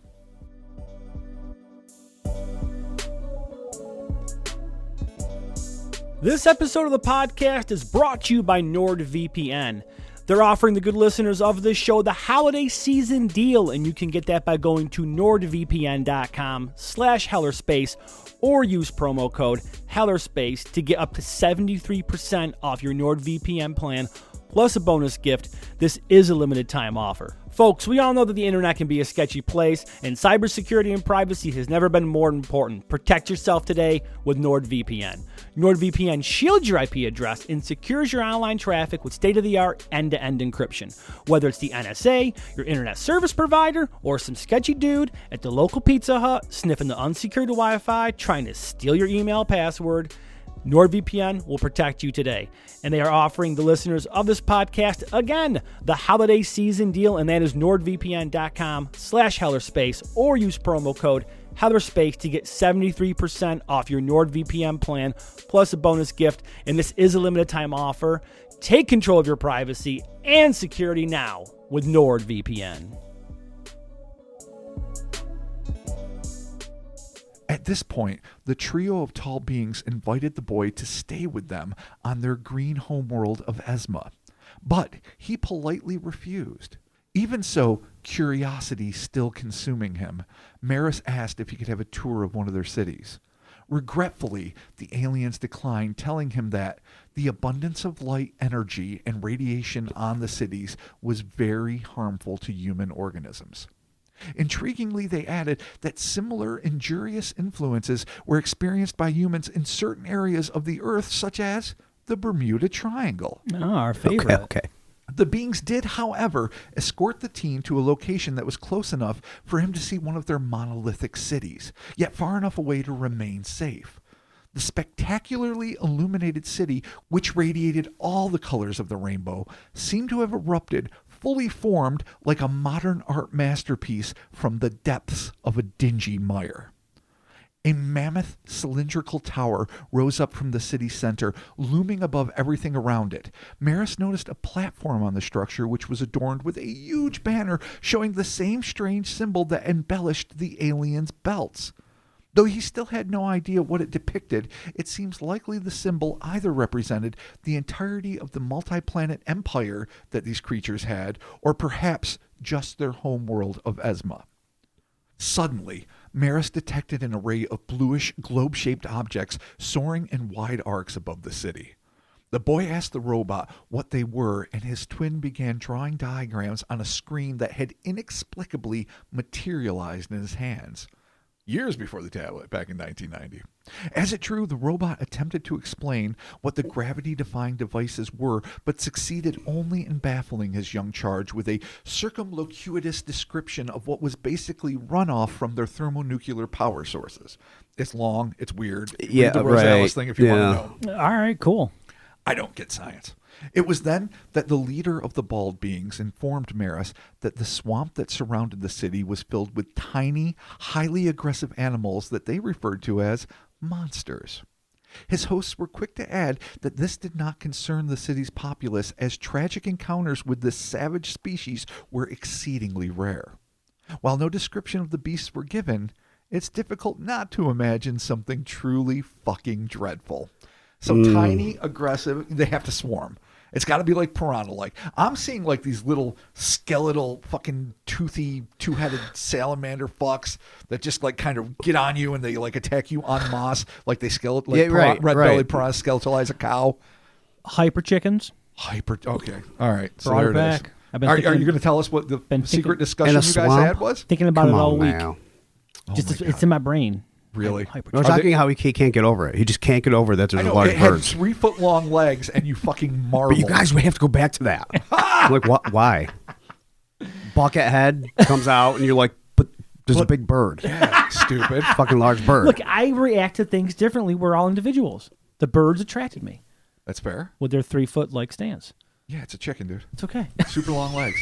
This episode of the podcast is brought to you by NordVPN. They're offering the good listeners of this show the holiday season deal, and you can get that by going to nordvpn.com/hellerspace or use promo code hellerspace to get up to 73% off your NordVPN plan, plus a bonus gift. This is a limited time offer. Folks, we all know that the internet can be a sketchy place, and cybersecurity and privacy has never been more important. Protect yourself today with NordVPN. NordVPN shields your IP address and secures your online traffic with state-of-the-art end-to-end encryption. Whether it's the NSA, your internet service provider, or some sketchy dude at the local Pizza Hut sniffing the unsecured Wi-Fi trying to steal your email password, NordVPN will protect you today. And they are offering the listeners of this podcast, again, the holiday season deal, and that is nordvpn.com/hellerspace or use promo code hellerspace to get 73% off your NordVPN plan, plus a bonus gift. And this is a limited time offer. Take control of your privacy and security now with NordVPN. At this point, the trio of tall beings invited the boy to stay with them on their green homeworld of Esma, but he politely refused. Even so, curiosity still consuming him, Maris asked if he could have a tour of one of their cities. Regretfully, the aliens declined, telling him that the abundance of light, energy, and radiation on the cities was very harmful to human organisms. Intriguingly, they added that similar injurious influences were experienced by humans in certain areas of the Earth, such as the Bermuda Triangle. Oh, our favorite. Okay. The beings did, however, escort the teen to a location that was close enough for him to see one of their monolithic cities, yet far enough away to remain safe. The spectacularly illuminated city, which radiated all the colors of the rainbow, seemed to have erupted, fully formed like a modern art masterpiece from the depths of a dingy mire. A mammoth cylindrical tower rose up from the city center, looming above everything around it. Maris noticed a platform on the structure which was adorned with a huge banner showing the same strange symbol that embellished the aliens' belts. Though he still had no idea what it depicted, it seems likely the symbol either represented the entirety of the multi-planet empire that these creatures had, or perhaps just their homeworld of Esma. Suddenly, Maris detected an array of bluish, globe-shaped objects soaring in wide arcs above the city. The boy asked the robot what they were, and his twin began drawing diagrams on a screen that had inexplicably materialized in his hands. Years before the tablet, back in 1990. As it drew, the robot attempted to explain what the gravity-defying devices were, but succeeded only in baffling his young charge with a circumlocuitous description of what was basically runoff from their thermonuclear power sources. It's long, it's weird. Yeah, read the Rosales thing if you want to know. All right, cool. I don't get science. It was then that the leader of the bald beings informed Maris that the swamp that surrounded the city was filled with tiny, highly aggressive animals that they referred to as monsters. His hosts were quick to add that this did not concern the city's populace, as tragic encounters with this savage species were exceedingly rare. While no description of the beasts were given, it's difficult not to imagine something truly fucking dreadful. So tiny, aggressive, they have to swarm. It's got to be like piranha-like. I'm seeing like these little skeletal, fucking toothy, two-headed salamander fucks that just like kind of get on you and they like attack you en masse, like they red-bellied piranha skeletalize a cow. Hyper chickens. Okay, all right. So Brought there it it is. back. Are you going to tell us what the secret discussion you guys had was? Thinking about it all week. Now. It's in my brain. Really? No, talking how he can't get over it. He just can't get over that there's a large it bird. had 3-foot-long legs, and you fucking marvel. But you guys, we have to go back to that. I'm like, what? Why? Bucket head comes out, and you're like, but there's a big bird. Yeah, stupid. Fucking large bird. Look, I react to things differently. We're all individuals. The birds attracted me That's fair. with their 3-foot like stance. Yeah, it's a chicken, dude. It's okay. Super long legs.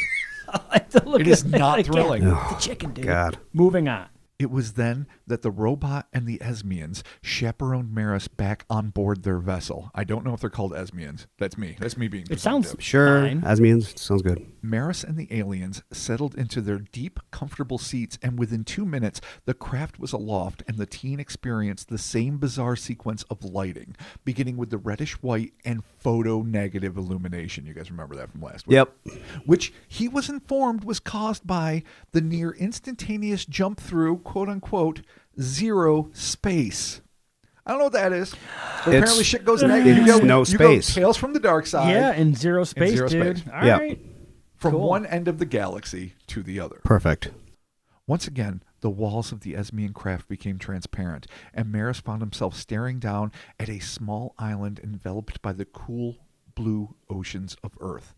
I like to look It at is not again. thrilling. It's a chicken, dude. God. Moving on. It was then that the robot and the Esmians chaperoned Maris back on board their vessel. I don't know if they're called Esmians. That's me. That's me being It sounds presumptive. Sure. fine. Asmians. Sounds good. Maris and the aliens settled into their deep, comfortable seats, and within 2 minutes, the craft was aloft, and the teen experienced the same bizarre sequence of lighting, beginning with the reddish-white and photo-negative illumination. You guys remember that from last week? Yep. Which he was informed was caused by the near instantaneous jump through, quote-unquote, zero space. I don't know what that is. But apparently shit goes negative. It's no You space. go Tales from the Dark Side. Yeah, in zero space, zero dude. space. All Yeah. right. From Cool. one end of the galaxy to the other. Perfect. Once again, the walls of the Esmian craft became transparent, and Maris found himself staring down at a small island enveloped by the cool blue oceans of Earth.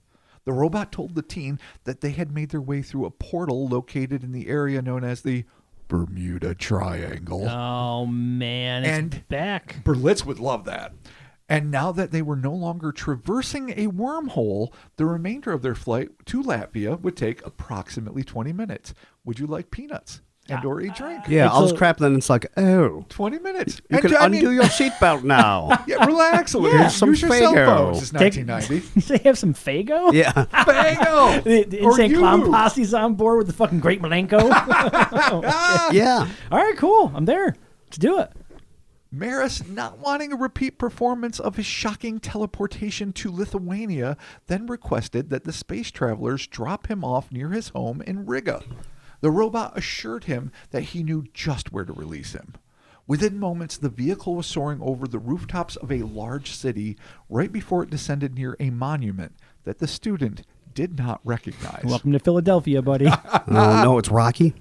The robot told the teen that they had made their way through a portal located in the area known as the Bermuda Triangle. Oh, man. It's And- back. Berlitz would love that. And now that they were no longer traversing a wormhole, the remainder of their flight to Latvia would take approximately 20 minutes. Would you like peanuts and or a drink? Yeah, It's all a- this crap, then it's like, oh, 20 minutes. you And can I mean- undo your seatbelt now. Yeah, relax a little. Here's some Use your cell Faygo. phones. It's Take- 1990. They have some Fago? Yeah. Faygo! The Or Insane you. Clown Posse's on board with the fucking Great Malenko. Yeah. All right, cool. I'm there. Let's do it. Maris, not wanting a repeat performance of his shocking teleportation to Lithuania, then requested that the space travelers drop him off near his home in Riga. The robot assured him that he knew just where to release him. Within moments, the vehicle was soaring over the rooftops of a large city right before it descended near a monument that the student did not recognize. Welcome to Philadelphia, buddy. Oh, no, it's Rocky.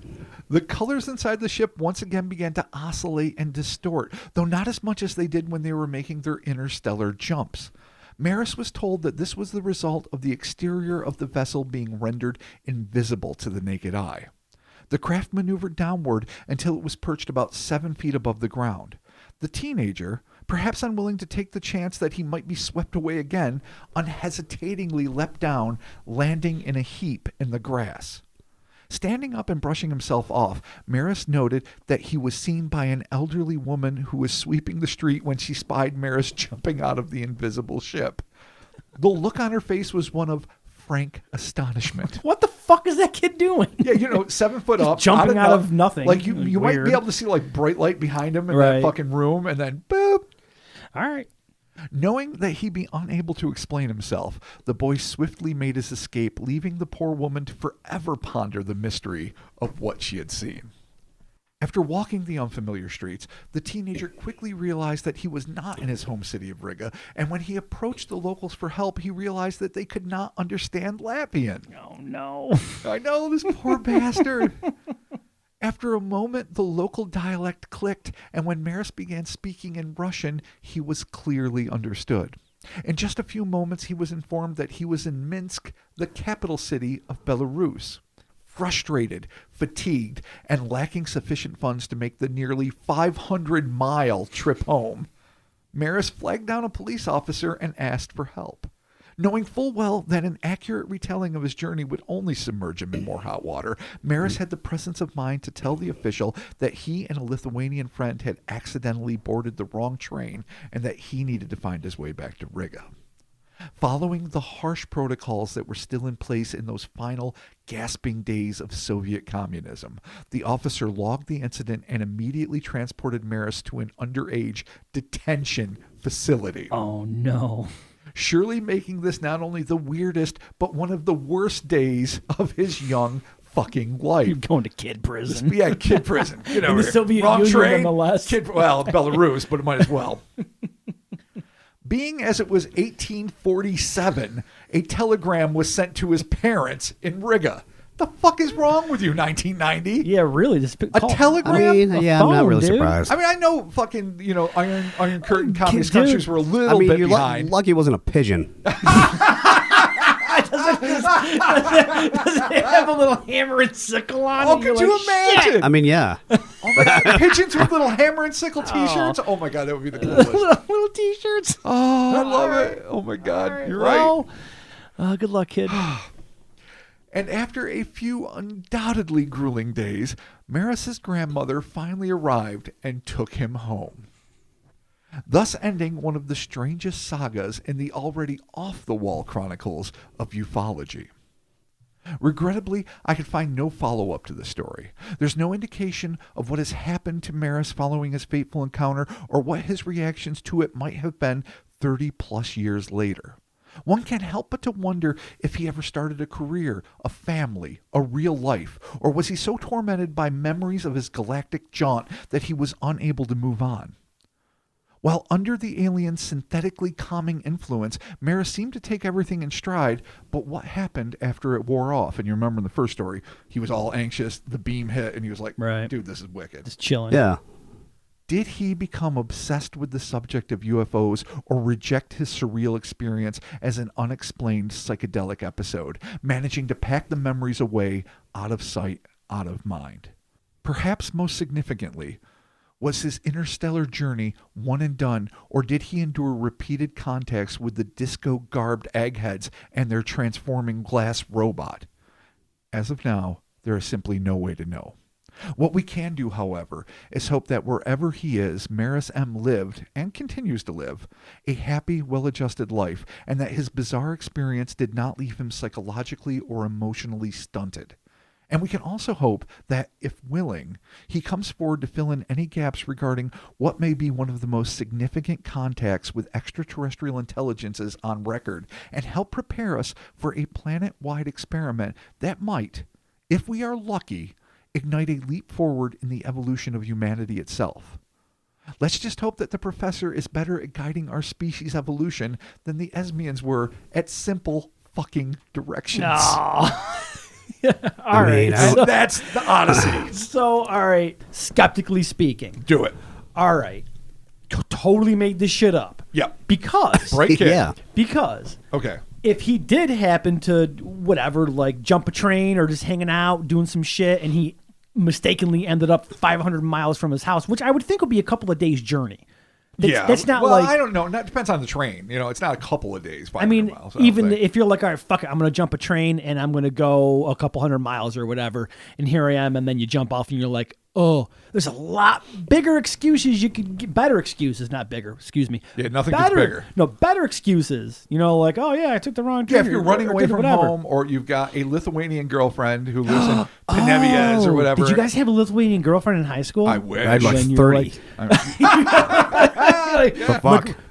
The colors inside the ship once again began to oscillate and distort, though not as much as they did when they were making their interstellar jumps. Maris was told that this was the result of the exterior of the vessel being rendered invisible to the naked eye. The craft maneuvered downward until it was perched about 7 feet above the ground. The teenager, perhaps unwilling to take the chance that he might be swept away again, unhesitatingly leapt down, landing in a heap in the grass. Standing up and brushing himself off, Maris noted that he was seen by an elderly woman who was sweeping the street when she spied Maris jumping out of the invisible ship. The look on her face was one of frank astonishment. What the fuck is that kid doing? Yeah, 7 foot up, jumping out of nothing. Like you might Weird. be able to see like bright light behind him in Right. that fucking room, and then boop. All right. Knowing that he'd be unable to explain himself, the boy swiftly made his escape, leaving the poor woman to forever ponder the mystery of what she had seen. After walking the unfamiliar streets, the teenager quickly realized that he was not in his home city of Riga, and when he approached the locals for help, he realized that they could not understand Latvian. Oh, no. I know, this poor bastard. After a moment, the local dialect clicked, and when Maris began speaking in Russian, he was clearly understood. In just a few moments, he was informed that he was in Minsk, the capital city of Belarus. Frustrated, fatigued, and lacking sufficient funds to make the nearly 500-mile trip home, Maris flagged down a police officer and asked for help. Knowing full well that an accurate retelling of his journey would only submerge him in more hot water, Maris had the presence of mind to tell the official that he and a Lithuanian friend had accidentally boarded the wrong train and that he needed to find his way back to Riga. Following the harsh protocols that were still in place in those final gasping days of Soviet communism, the officer logged the incident and immediately transported Maris to an underage detention facility. Oh, no. Surely making this not only the weirdest, but one of the worst days of his young fucking life. You're going to kid prison. Yeah, kid prison. You know, In the Soviet wrong Union, train. nonetheless. Well, Belarus, but it might as well. Being as it was 1847, a telegram was sent to his parents in Riga. The fuck is wrong with you, 1990? Yeah, really. Just A telegram? I mean, A yeah, I'm not phone, really dude. surprised. I mean, I know fucking, Iron Curtain communist Dude. countries were a little bit you're behind. lucky it wasn't a pigeon. Does it have a little hammer and sickle on it? Oh, You're could you like, "Shit." imagine? I mean, yeah. Oh my God, pigeons with little hammer and sickle T-shirts. Oh my God, that would be the coolest. little T-shirts. Oh, I love it. Oh my God, All right, you're right. well, good luck, kid. And after a few undoubtedly grueling days, Maris's grandmother finally arrived and took him home, thus ending one of the strangest sagas in the already off-the-wall chronicles of ufology. Regrettably, I could find no follow-up to the story. There's no indication of what has happened to Maris following his fateful encounter or what his reactions to it might have been 30-plus years later. One can't help but to wonder if he ever started a career, a family, a real life, or was he so tormented by memories of his galactic jaunt that he was unable to move on. While under the alien's synthetically calming influence, Maris seemed to take everything in stride, but what happened after it wore off? And you remember in the first story, he was all anxious, the beam hit, and he was like, dude, this is wicked. Just chilling. Yeah. Did he become obsessed with the subject of UFOs or reject his surreal experience as an unexplained psychedelic episode, managing to pack the memories away, out of sight, out of mind? Perhaps most significantly, was his interstellar journey one and done, or did he endure repeated contacts with the disco-garbed eggheads and their transforming glass robot? As of now, there is simply no way to know. What we can do, however, is hope that wherever he is, Maris M. lived, and continues to live, a happy, well-adjusted life, and that his bizarre experience did not leave him psychologically or emotionally stunted. And we can also hope that, if willing, he comes forward to fill in any gaps regarding what may be one of the most significant contacts with extraterrestrial intelligences on record, and help prepare us for a planet-wide experiment that might, if we are lucky, ignite a leap forward in the evolution of humanity itself. Let's just hope that the professor is better at guiding our species' evolution than the Esmians were at simple fucking directions. All right. So that's the Odyssey. So, all right, skeptically speaking. Do it. All right. Totally made this shit up. Yep. Because. Break it. Yeah. Because. Okay. If he did happen to, whatever, like jump a train or just hanging out, doing some shit, and he mistakenly ended up 500 miles from his house, which I would think would be a couple of days' journey. That's not well, like. I don't know. That depends on the train. You know, it's not a couple of days. I mean, miles, even if you're like, all right, fuck it, I'm going to jump a train and I'm going to go a couple hundred miles or whatever, and here I am, and then you jump off and you're like, oh, there's a lot bigger excuses you could get. Better excuses, not bigger. Excuse me. Yeah, nothing gets bigger. No, better excuses. You know, like, oh yeah, I took the wrong train. Yeah, if you're running away from home, or you've got a Lithuanian girlfriend who lives in Peneviez or whatever. Did you guys have a Lithuanian girlfriend in high school? I wish. I had like When you 30.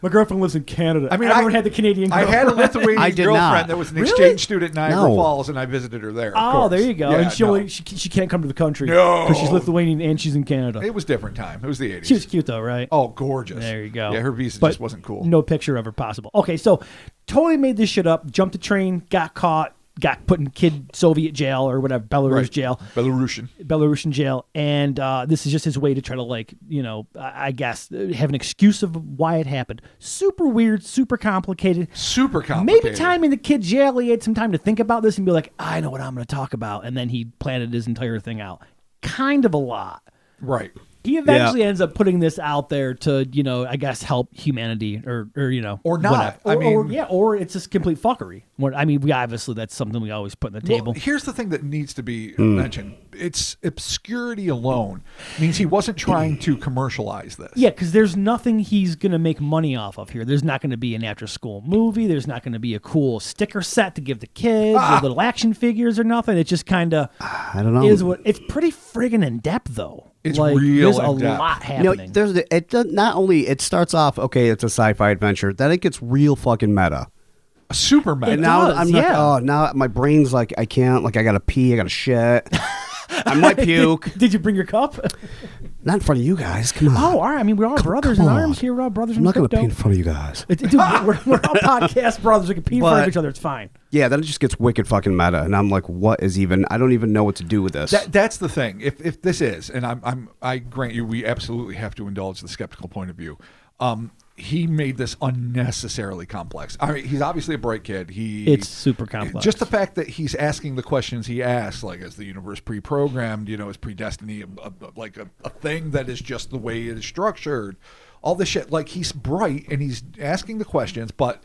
My girlfriend lives in Canada. I mean, everyone had the Canadian I girlfriend. had a Lithuanian I did girlfriend not. that was an Really? exchange student in Niagara No. Falls, and I visited her there. of Oh, course. there you go. Yeah, And she can't come to the country. No. Because she's Lithuanian and she's in Canada. It was different time. It was the 80s. She was cute though, right? Oh, gorgeous. There you go. Yeah, her visa But just wasn't cool. No picture of her possible. Okay, so totally made this shit up. Jumped the train, got caught, got put in Soviet jail or whatever, Belarus Right. jail. Belarusian jail. And this is just his way to try to, like, you know, I guess, have an excuse of why it happened. Super weird, super complicated. Super complicated. Maybe time in the kid jail, he had some time to think about this and be like, I know what I'm going to talk about. And then he planted his entire thing out. Kind of a lot. Right. He eventually ends up putting this out there to, you know, I guess help humanity or you know. Or not. Whatever. Or it's just complete fuckery. I mean, we obviously, that's something we always put on the table. Well, here's the thing that needs to be mentioned. It's obscurity alone means he wasn't trying to commercialize this. Yeah, because there's nothing he's going to make money off of here. There's not going to be an after-school movie. There's not going to be a cool sticker set to give the kids or little action figures or nothing. It just kind of I don't know. It's pretty friggin' in depth, though. It's like, real There's a in-depth. lot You know, happening. not only it starts off okay, it's a sci-fi adventure, then it gets real fucking meta. Super meta. And now does, I'm not. yeah. Oh, now my brain's like I can't. Like I gotta pee. I gotta shit. I might puke. Did you bring your cup? Not in front of you guys. Come on. Oh, all right. I mean, we're all brothers in come on. arms here. We're all brothers I'm in not gonna crypto. pee in front of you guys. Dude, we're all podcast brothers. We can pee in front of But- each other. It's fine. Yeah, then it just gets wicked fucking meta, and I'm like, what is even? I don't even know what to do with this. That's the thing. If this is, and I grant you, we absolutely have to indulge the skeptical point of view. He made this unnecessarily complex. I mean, he's obviously a bright kid. It's super complex. Just the fact that he's asking the questions he asks, like, is the universe pre-programmed? You know, is predestiny like a thing that is just the way it is structured? All this shit. Like, he's bright and he's asking the questions, but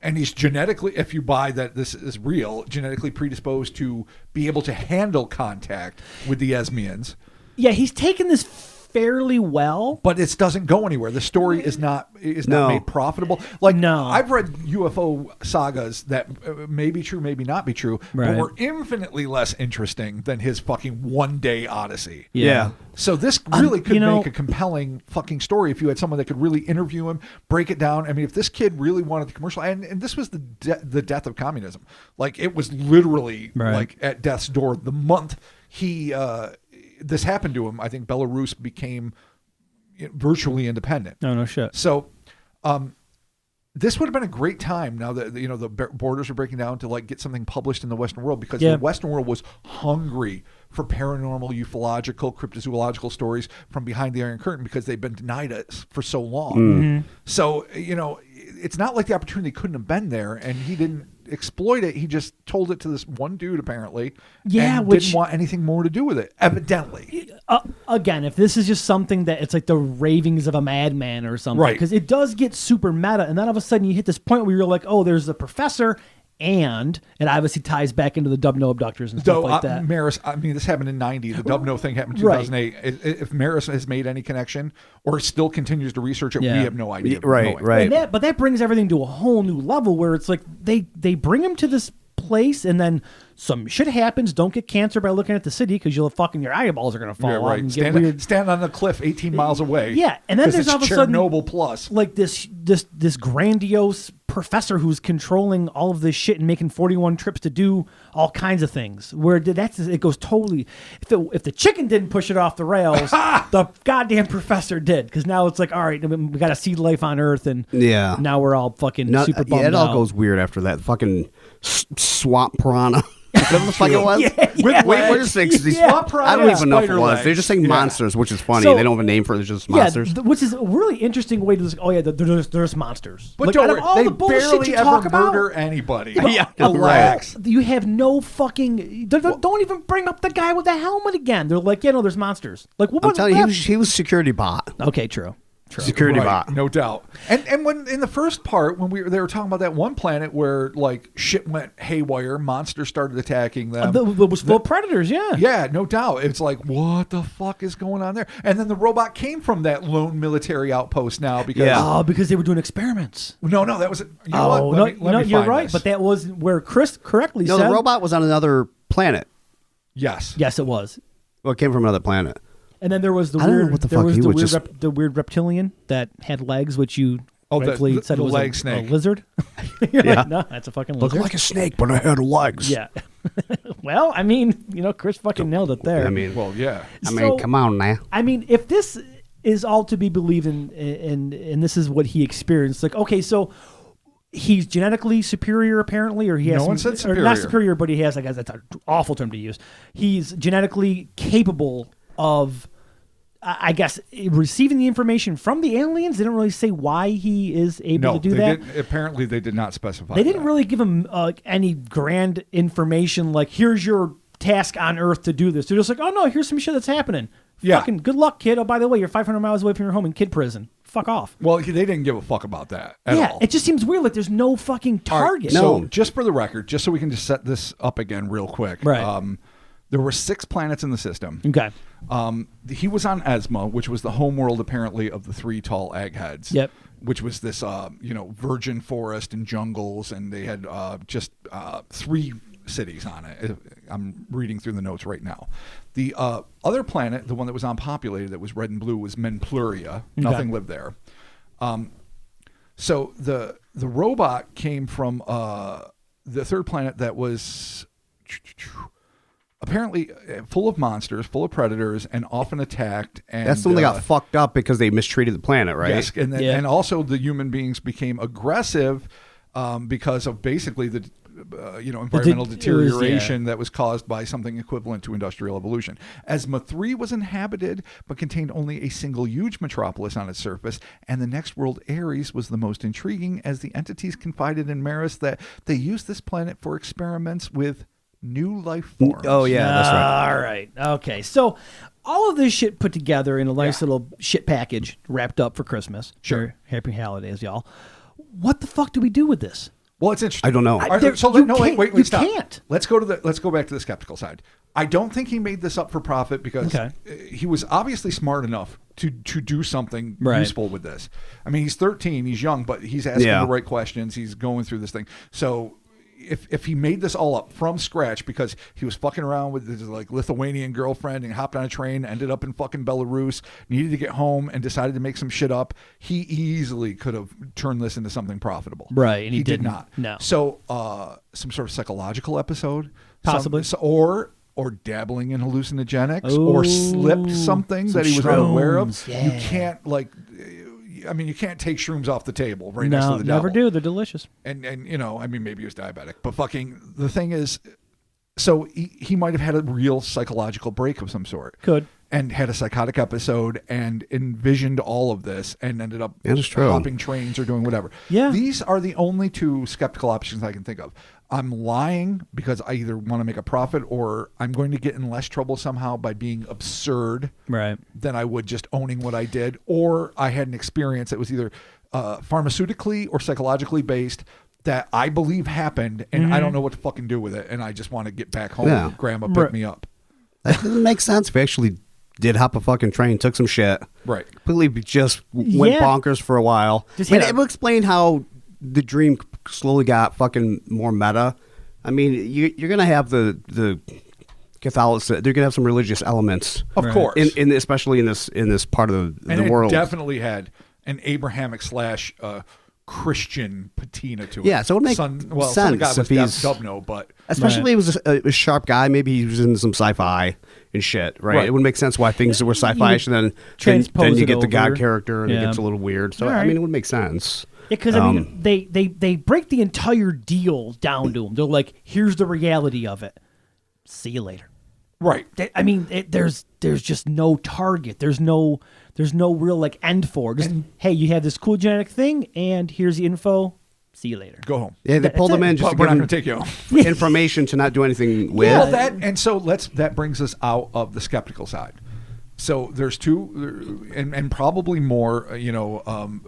And he's genetically, if you buy that this is real, genetically predisposed to be able to handle contact with the Esmians. Yeah, he's taken this fairly well, but it doesn't go anywhere. The story is not made profitable. Like, no, I've read UFO sagas that may be true, maybe not be true, right, but were infinitely less interesting than his fucking one-day Odyssey. Yeah. So this really could make a compelling fucking story if you had someone that could really interview him, break it down. I mean, if this kid really wanted the commercial, and this was the death of communism. Like, it was literally like at death's door. The month he this happened to him, I think Belarus became virtually independent. No shit. So this would have been a great time now that the borders are breaking down to like get something published in the Western world, because the Western world was hungry for paranormal, ufological, cryptozoological stories from behind the Iron Curtain, because they've been denied us for so long. Mm-hmm. So, it's not like the opportunity couldn't have been there and he didn't exploit it. He just told it to this one dude, apparently, and didn't want anything more to do with it, evidently. Again, if this is just something that it's like the ravings of a madman or something, right? Because it does get super meta, and then all of a sudden you hit this point where you're like, oh, there's the professor, and it obviously ties back into the Dubno abductors and stuff like that. Maris, I mean, this happened in '90. The Dubno thing happened in 2008. If Maris has made any connection or still continues to research it, we have no idea. Right. But that brings everything to a whole new level where it's like they bring him to this place, and then some shit happens. Don't get cancer by looking at the city, because your eyeballs are going to fall off and get weird. Stand on the cliff 18 miles away. Yeah, and then there's all of a sudden Chernobyl plus like this grandiose professor who's controlling all of this shit and making 41 trips to do all kinds of things. Where it goes totally. If the chicken didn't push it off the rails, the goddamn professor did. Because now it's like, all right, we got to see life on Earth, and now we're all fucking super bummed out. It all goes weird after that. Fucking swamp piranha. Whatever the fuck it was. Wait, what is it? I don't even know what it was. They're just saying monsters, which is funny. They don't have a name for it. It's just monsters. Which is a really interesting way to there's monsters. But like, don't out of all they the bullshit barely you ever talk murder about, anybody. Relax. You have no fucking. Don't even bring up the guy with the helmet again. They're like, there's monsters. Like, what? I'm telling you, he was security bot. Okay, true. Security bot, no doubt. And when in the first part, when they were talking about that one planet where like shit went haywire, monsters started attacking them. It was full of predators. Yeah, no doubt. It's like, what the fuck is going on there? And then the robot came from that lone military outpost now because they were doing experiments. No, that was. Let me you're right. This. But that was where Chris correctly said. No, the robot was on another planet. Yes, it was. Well, it came from another planet. And then there was the weird reptilian that had legs, which you rightfully said was leg a snake. Lizard. You're like, no, that's a fucking lizard. Looked like a snake, but I had legs. Yeah. Well, I mean, Chris fucking nailed it there. I mean, come on now. I mean, if this is all to be believed in, and this is what he experienced, like, okay, so he's genetically superior, apparently, or he has. No one said superior. Or not superior, but he has, I guess that's an awful term to use. He's genetically capable of, I guess, receiving the information from the aliens. They didn't really say why he is able to do that. Apparently, they did not specify. They didn't really give him any grand information like, here's your task on Earth to do this. They're just like, oh, no, here's some shit that's happening. Yeah. Fucking good luck, kid. Oh, by the way, you're 500 miles away from your home in kid prison. Fuck off. Well, they didn't give a fuck about that at all. It just seems weird. Like, there's no fucking target. Right, so, just for the record, just so we can just set this up again real quick. Right. There were 6 planets in the system. Okay. He was on Esma, which was the homeworld, apparently, of the 3 tall eggheads. Yep. Which was this, virgin forest and jungles, and they had just 3 cities on it. I'm reading through the notes right now. The other planet, the one that was unpopulated, that was red and blue, was Menpluria. Okay. Nothing lived there. So the robot came from the third planet that was apparently full of monsters, full of predators, and often attacked. And that's the one that got fucked up because they mistreated the planet, right? Yes, and also the human beings became aggressive because of basically the environmental deterioration that was caused by something equivalent to industrial evolution. Esma 3 was inhabited, but contained only a single huge metropolis on its surface, and the next world, Ares, was the most intriguing, as the entities confided in Maris that they used this planet for experiments with new life forms. Oh, yeah, that's right. All right. Okay, so all of this shit put together in a nice little shit package wrapped up for Christmas. Sure. Happy holidays, y'all. What the fuck do we do with this? Well, it's interesting. I don't know. Wait, stop. Can't. Let's go back to the skeptical side. I don't think he made this up for profit because he was obviously smart enough to do something useful with this. I mean, he's 13, he's young, but he's asking the right questions. He's going through this thing. So if he made this all up from scratch because he was fucking around with his like Lithuanian girlfriend and hopped on a train, ended up in fucking Belarus, needed to get home and decided to make some shit up, he easily could have turned this into something profitable. Right, and he did didn't. not. No. So some sort of psychological episode, possibly, or dabbling in hallucinogenics, or slipped something that he was unaware of. Yeah. You can't you can't take shrooms off the table next to the devil. Never do. They're delicious. And maybe he was diabetic, but fucking the thing is, so he might have had a real psychological break of some sort. Could. And had a psychotic episode and envisioned all of this and ended up hopping trains or doing whatever. Yeah. These are the only two skeptical options I can think of. I'm lying because I either want to make a profit or I'm going to get in less trouble somehow by being absurd than I would just owning what I did. Or I had an experience that was either pharmaceutically or psychologically based that I believe happened and I don't know what to fucking do with it. And I just want to get back home and grandma pick me up. That doesn't make sense if we actually did hop a fucking train, took some shit. Right. Completely just went bonkers for a while. It will explain how the dream slowly got fucking more meta. I mean, you're gonna have the Catholicism. They're gonna have some religious elements, of course, in especially in this part of the world. Definitely had an Abrahamic / Christian patina to it. Yeah, so it would make sense if he's Dubno, but especially if he was a sharp guy. Maybe he was in some sci-fi and shit, right? It would make sense why things were sci-fi, and then you get the God character, and it gets a little weird. So I mean, it would make sense. Yeah, because I mean, they break the entire deal down to him. They're like, "Here's the reality of it. See you later." Right. There's just no target. There's no real like end for it. Just hey, you have this cool genetic thing, and here's the info. See you later. Go home. Yeah, they pulled him in just to we're give not him going to take you home. information to not do anything with. Well, that brings us out of the skeptical side. So there's two, and probably more,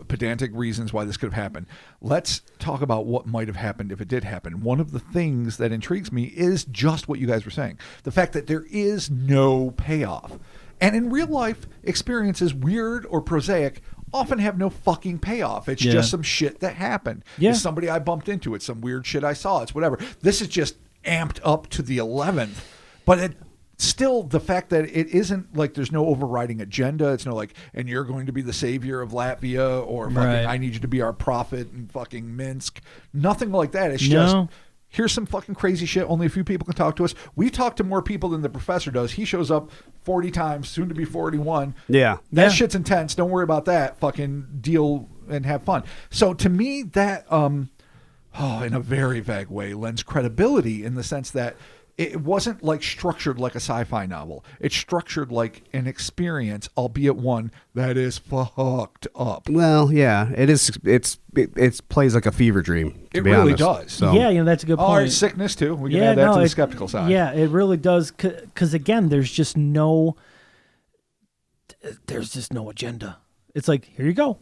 pedantic reasons why this could have happened. Let's talk about what might have happened if it did happen. One of the things that intrigues me is just what you guys were saying. The fact that there is no payoff. And in real life, experiences, weird or prosaic, often have no fucking payoff. It's just some shit that happened. Yeah. It's somebody I bumped into. It's some weird shit I saw. It's whatever. This is just amped up to the 11th. But still, the fact that it isn't like there's no overriding agenda. It's no like, and you're going to be the savior of Latvia or fucking, I need you to be our prophet in fucking Minsk. Nothing like that. It's just, here's some fucking crazy shit. Only a few people can talk to us. We talk to more people than the professor does. He shows up 40 times, soon to be 41. Yeah. That shit's intense. Don't worry about that. Fucking deal and have fun. So to me, that, in a very vague way, lends credibility in the sense that it wasn't like structured like a sci-fi novel. It's structured like an experience, albeit one that is fucked up. Well, yeah, it is. It plays like a fever dream. It really does. So. Yeah, that's a good point. Or sickness too. We can add that to the skeptical side. Yeah, it really does. Because again, there's just no agenda. It's like, here you go.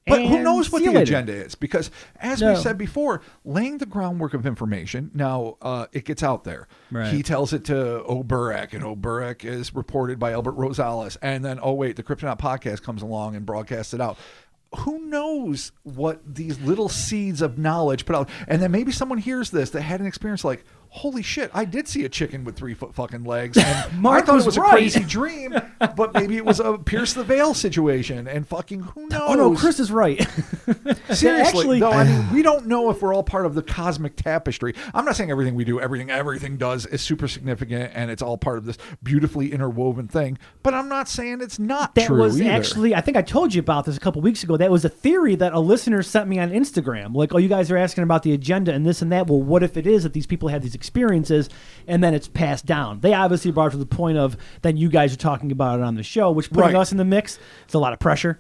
But who knows what the agenda is? Because, as we said before, laying the groundwork of information, now it gets out there. Right. He tells it to Oburek, and Oburek is reported by Albert Rosales. And then, the Cryptonaut podcast comes along and broadcasts it out. Who knows what these little seeds of knowledge put out? And then maybe someone hears this that had an experience like, holy shit, I did see a chicken with 3 foot fucking legs. And Mark I thought it was right. a crazy dream, but maybe it was a pierce the veil situation. And fucking who knows? Oh, no, Chris is right. Seriously, though, I mean, we don't know if we're all part of the cosmic tapestry. I'm not saying everything we do, everything does is super significant and it's all part of this beautifully interwoven thing. But I'm not saying it's not true. That was either. actually, I think I told you about this a couple weeks ago. That was a theory that a listener sent me on Instagram. Like, you guys are asking about the agenda and this and that. Well, what if it is that these people have these experiences and then it's passed down? They obviously brought it to the point of then you guys are talking about it on the show, which putting us in the mix, it's a lot of pressure.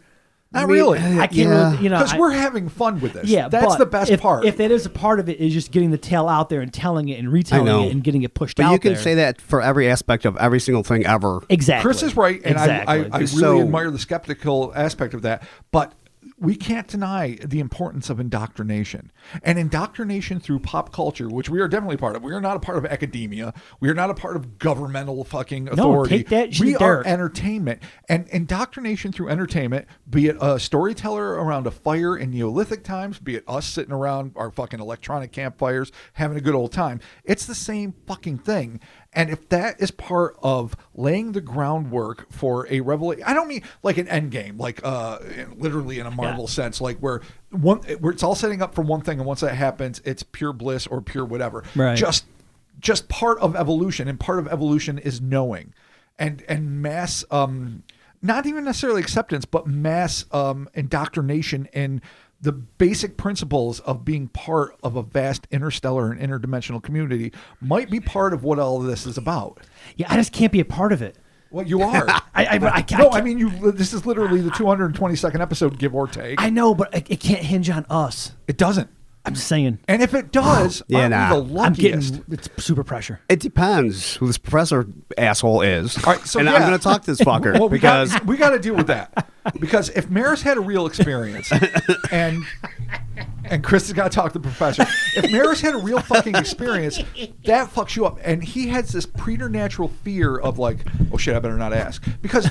Not really. I can't really, because we're having fun with this. Yeah, that's the best part. If that is a part of it, is just getting the tale out there and telling it and retelling it and getting it pushed out. But you can there. say that for every aspect of every single thing ever. Exactly. Chris is right, and exactly. I really admire the skeptical aspect of that. But we can't deny the importance of indoctrination, and indoctrination through pop culture, which we are definitely part of. We are not a part of academia. We are not a part of governmental fucking authority. No, take that shit, we Derek. are entertainment, and indoctrination through entertainment, be it a storyteller around a fire in Neolithic times, be it us sitting around our fucking electronic campfires having a good old time. It's the same fucking thing. And if that is part of laying the groundwork for a revelation, I don't mean like an end game, like literally in a Marvel sense, like where it's all setting up for one thing, and once that happens, it's pure bliss or pure whatever. Right. Just part of evolution, and part of evolution is knowing, and mass, not even necessarily acceptance, but mass indoctrination in the basic principles of being part of a vast interstellar and interdimensional community might be part of what all of this is about. Yeah, I just can't be a part of it. Well, you are. I mean, this is literally the 222nd episode, give or take. I know, but it can't hinge on us. It doesn't. I'm just saying. And if it does, aren't we the luckiest? It's super pressure. It depends who this professor asshole is. All right, so and I'm going to talk to this fucker. Well, because we got to deal with that. Because if Maris had a real experience, and Chris has got to talk to the professor. If Maris had a real fucking experience, that fucks you up. And he has this preternatural fear of like, oh shit, I better not ask. Because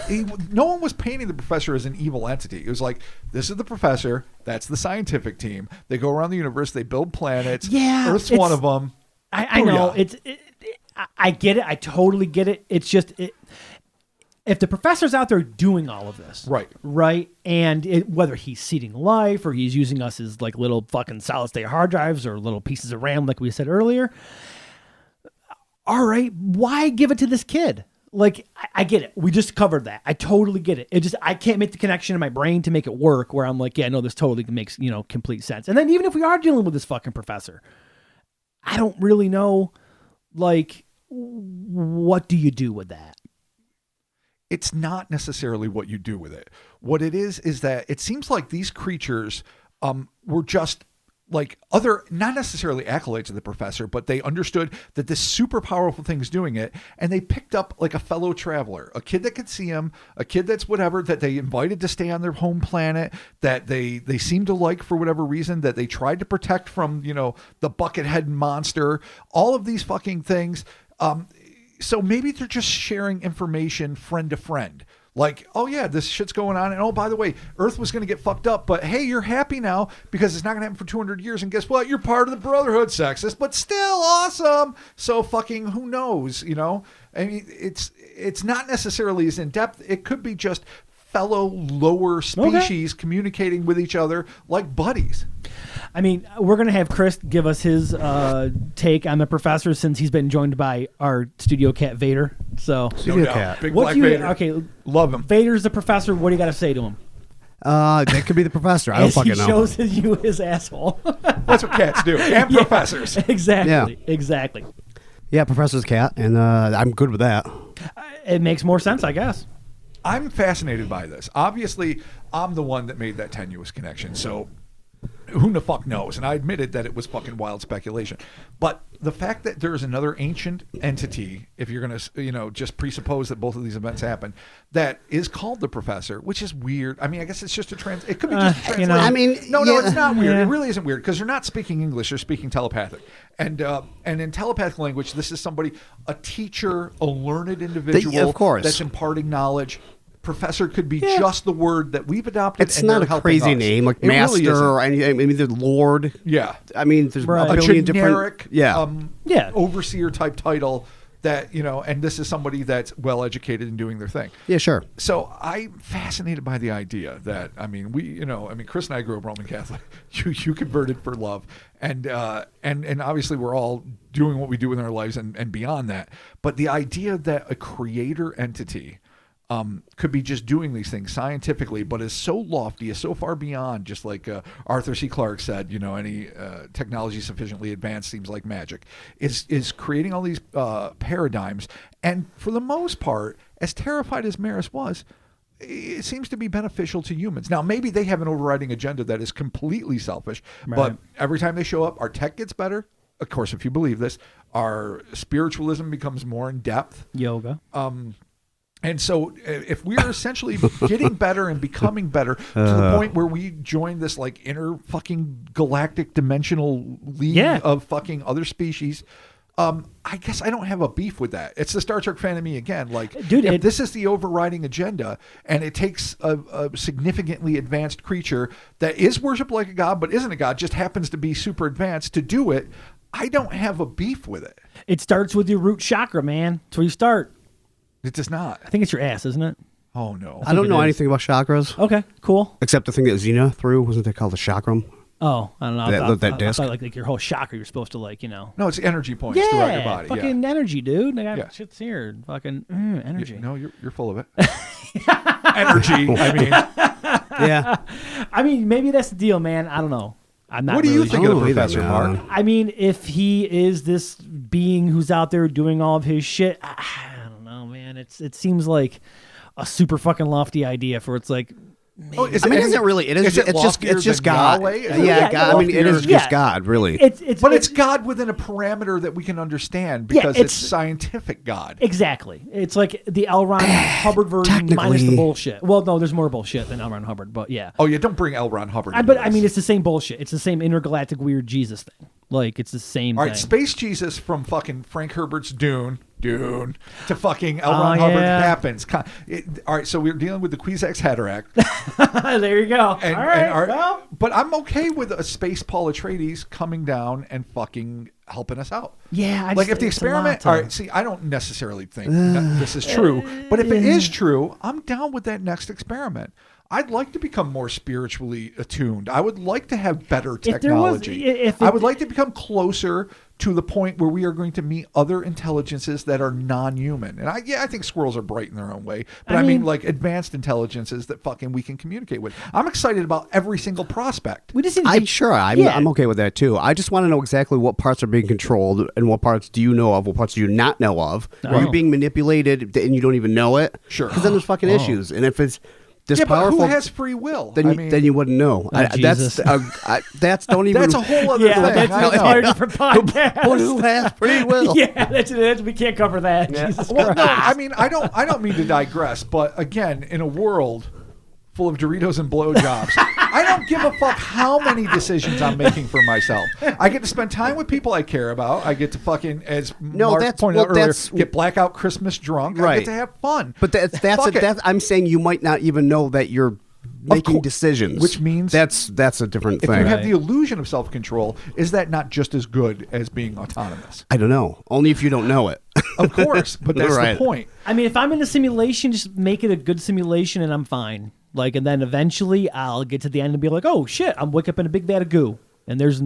no one was painting the professor as an evil entity. It was like, this is the professor. That's the scientific team. They go around the universe. They build planets. Yeah, Earth's one of them. I know. I get it. I totally get it. It's just... If the professor's out there doing all of this, right, and whether he's seeding life or he's using us as like little fucking solid-state hard drives or little pieces of RAM, like we said earlier, all right, why give it to this kid? Like, I get it. We just covered that. I totally get it. I can't make the connection in my brain to make it work where I'm like, yeah, no, this totally makes, complete sense. And then even if we are dealing with this fucking professor, I don't really know, like, what do you do with that? It's not necessarily what you do with it. What it is that it seems like these creatures were just like not necessarily acolytes of the professor, but they understood that this super powerful thing is doing it, and they picked up like a fellow traveler, a kid that could see him, a kid that's whatever, that they invited to stay on their home planet, that they seemed to like for whatever reason, that they tried to protect from, the bucket-head monster, all of these fucking things. So maybe they're just sharing information friend to friend. Like, oh yeah, this shit's going on. And oh, by the way, Earth was going to get fucked up. But hey, you're happy now because it's not going to happen for 200 years. And guess what? You're part of the Brotherhood, sexist, but still awesome. So fucking who knows, I mean, it's not necessarily as in-depth. It could be just fellow lower species communicating with each other like buddies. I mean, we're going to have Chris give us his take on the professor since he's been joined by our studio cat, Vader. So, studio cat. Big Black Vader. Okay, love him. Vader's the professor. What do you got to say to him? That could be the professor. I don't fucking know. He shows you his asshole. That's what cats do. And professors. Exactly. Yeah. Exactly. Yeah, professor's cat, and I'm good with that. It makes more sense, I guess. I'm fascinated by this. Obviously, I'm the one that made that tenuous connection. So who the fuck knows? And I admitted that it was fucking wild speculation. But the fact that there's another ancient entity, if you're going to, just presuppose that both of these events happen, that is called the professor, which is weird. I mean, I guess it's just it could be just a translation. I mean, no, it's not weird. It really isn't weird because you're not speaking English, you're speaking telepathic. And in telepathic language, this is somebody, a teacher, a learned individual of course. That's imparting knowledge. Professor could be just the word that we've adopted. It's not a crazy name like master. Really I mean, the Lord. Yeah. I mean, there's a generic, different, overseer type title that and this is somebody that's well educated in doing their thing. Yeah, sure. So I'm fascinated by the idea that Chris and I grew up Roman Catholic. You converted for love, and obviously we're all doing what we do in our lives and beyond that. But the idea that a creator entity could be just doing these things scientifically, but is so lofty, is so far beyond, just like Arthur C. Clarke said, any technology sufficiently advanced seems like magic, is creating all these paradigms. And for the most part, as terrified as Maris was, it seems to be beneficial to humans. Now, maybe they have an overriding agenda that is completely selfish, but every time they show up, our tech gets better. Of course, if you believe this, our spiritualism becomes more in depth. Yoga. And so if we're essentially getting better and becoming better to the point where we join this like inner fucking galactic dimensional league of fucking other species, I guess I don't have a beef with that. It's the Star Trek fan of me again. Like, dude, if this is the overriding agenda and it takes a significantly advanced creature that is worshipped like a god but isn't a god, just happens to be super advanced to do it, I don't have a beef with it. It starts with your root chakra, man. That's where you start. It does not. I think it's your ass, isn't it? Oh, no. I don't know anything about chakras. Okay, cool. Except the thing that Xena threw. Wasn't it called the chakram? Oh, I don't know. That disc? I thought like your whole chakra, you're supposed to like, No, it's energy points throughout your body. Fucking energy, dude. I got shit's here. Fucking energy. You're full of it. Energy, I mean. Yeah. I mean, maybe that's the deal, man. I don't know. I'm not. What do you think of the professor, Mark? I mean, if he is this being who's out there doing all of his shit, I don't know, man. It seems like a super fucking lofty idea for it's like. Oh, is it really? It's just God. Yeah, God. I mean, it is just God, really. It's God within a parameter that we can understand because it's scientific God. Exactly. It's like the L. Ron Hubbard version minus the bullshit. Well, no, there's more bullshit than L. Ron Hubbard, but yeah. Oh yeah, don't bring L. Ron Hubbard. But I mean, it's the same bullshit. It's the same intergalactic weird Jesus thing. Like it's the same. All right, Space Jesus from fucking Frank Herbert's Dune to fucking L. Ron Hubbard happens. All right, so we're dealing with the Kwisatz Haderach. There you go. All right. But I'm okay with a space Paul Atreides coming down and fucking helping us out. Yeah. Like if the experiment. All right, see, I don't necessarily think this is true, but if it is true, I'm down with that next experiment. I'd like to become more spiritually attuned. I would like to have better technology. I would like to become closer to the point where we are going to meet other intelligences that are non-human. And I think squirrels are bright in their own way. But I mean like advanced intelligences that fucking we can communicate with. I'm excited about every single prospect. I'm okay with that too. I just want to know exactly what parts are being controlled and what parts do you know of, what parts do you not know of. Are you being manipulated and you don't even know it? Sure. Because then there's fucking issues. And if it's powerful, but who has free will? Then you wouldn't know. That's don't even. That's a whole other thing. That's an entire different podcast. Who has free will? That's we can't cover that. Yeah. Jesus Christ. No, I mean I don't mean to digress, but again, in a world full of Doritos and blowjobs, I don't give a fuck how many decisions I'm making for myself. I get to spend time with people I care about. I get to fucking, as Mark pointed out earlier, get blackout Christmas drunk. Right. I get to have fun. But that's I'm saying you might not even know that you're making decisions, which means that's a different thing. If you have the illusion of self-control, is that not just as good as being autonomous? I don't know. Only if you don't know it. Of course, but that's the point. I mean, if I'm in a simulation, just make it a good simulation and I'm fine. Like, and then eventually I'll get to the end and be like, oh shit, I'm wake up in a big vat of goo. And there's,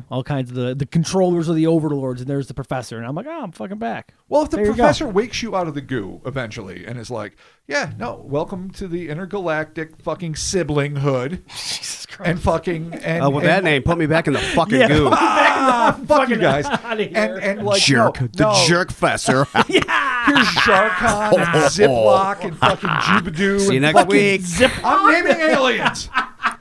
all kinds of the controllers of the overlords, and there's the professor. And I'm like, oh, I'm fucking back. Well, if the professor wakes you out of the goo eventually and is like, yeah, no, welcome to the intergalactic fucking siblinghood. Jesus Christ. And fucking. That name, put me back in the fucking goo. Fuck you guys. And like, jerk. The jerk fessor. Here's Sharkon and Ziploc and fucking Jubadoo. See you next week. I'm naming aliens.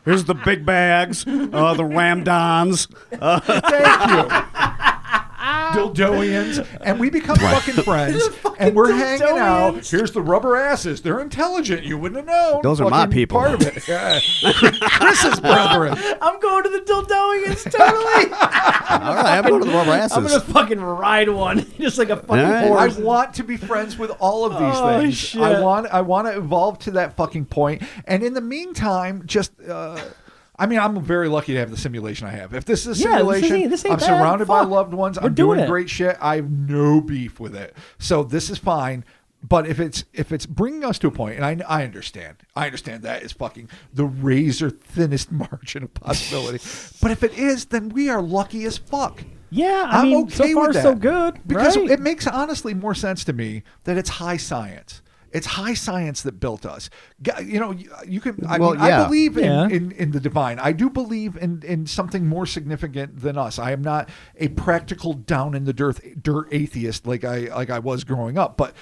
Here's the big bags, the Ramdons. Thank you. Dildoians. And we become fucking friends. And we're hanging out. Here's the rubber asses. They're intelligent. You wouldn't have known. Those are my people. Part of it. Yeah. Chris's brethren. I'm going to the Dildoians, totally. All right, I'm going to the rubber asses. I'm going to fucking ride one. Just like a fucking horse. I want to be friends with all of these things. Shit. I want to evolve to that fucking point. And in the meantime, just... I'm very lucky to have the simulation I have. If this is a simulation, this ain't I'm bad. surrounded by loved ones. I'm doing it. great shit. I have no beef with it. So this is fine. But if it's bringing us to a point, and I understand that is fucking the razor thinnest margin of possibility. But if it is, then we are lucky as fuck. Yeah, I mean, okay so far with that. so good. Because right? it makes honestly more sense to me that it's high science. It's high science that built us. You can. I believe in the divine. I do believe in something more significant than us. I am not a practical down in the dirt atheist like I was growing up. But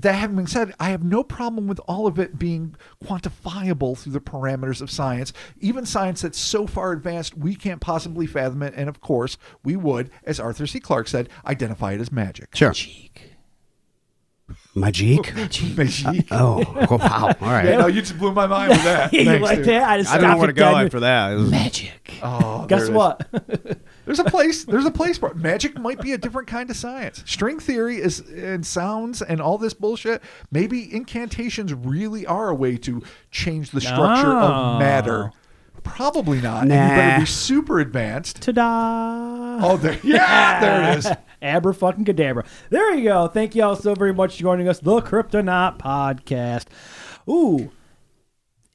that having been said, I have no problem with all of it being quantifiable through the parameters of science, even science that's so far advanced we can't possibly fathom it. And of course, we would, as Arthur C. Clarke said, identify it as magic. Sure. Magic? Magic. Oh, wow. All right. Yeah, no, you just blew my mind with that. You Thanks, like dude. that? I didn't know where to go after that. It was- Magic. Oh, Guess what? There's a place for magic. Might be a different kind of science. String theory is and sounds and all this bullshit. Maybe incantations really are a way to change the structure of matter. Probably not. Nah. And you better be super advanced. Ta-da. Oh, there it is. Abra-fucking-cadabra. There you go. Thank you all so very much for joining us. The Cryptonaut Podcast. Ooh.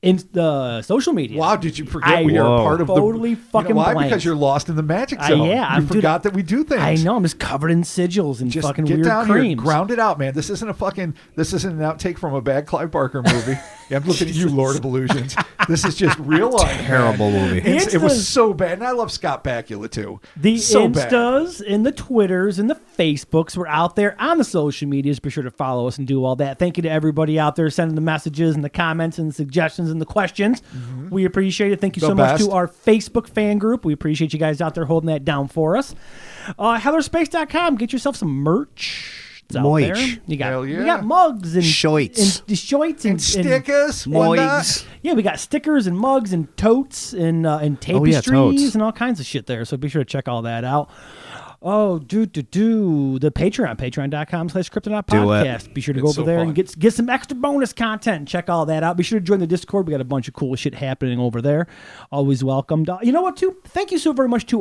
In the social media. Wow, did you forget we are part of totally the... fucking why? blanked. Because you're lost in the magic zone. Yeah. You forgot that we do things. I know. I'm just covered in sigils and Just fucking get weird down creams. here, ground it out, man. This isn't an outtake from a bad Clive Barker movie. Yeah, I'm looking at you, Lord of Illusions. This is just real life. Terrible movie. It was so bad, and I love Scott Bakula too. The so bad. Instas and the Twitters and the Facebooks were out there on the social medias. Be sure to follow us and do all that. Thank you to everybody out there sending the messages and the comments and the suggestions and the questions. Mm-hmm. We appreciate it. Thank you so much to our Facebook fan group. We appreciate you guys out there holding that down for us. HellerSpace.com. Get yourself some merch. It's out there. You got, Hell yeah. We got mugs and Shoits. and shoits and stickers, Moigs. yeah, we got stickers and mugs and totes and tapestries totes. and all kinds of shit there. So be sure to check all that out. Oh, the Patreon, patreon.com/Cryptonaut Podcast. Be sure to go over there and get some extra bonus content. Check all that out. Be sure to join the Discord. We got a bunch of cool shit happening over there. Always welcomed. You know what, too? Thank you so very much to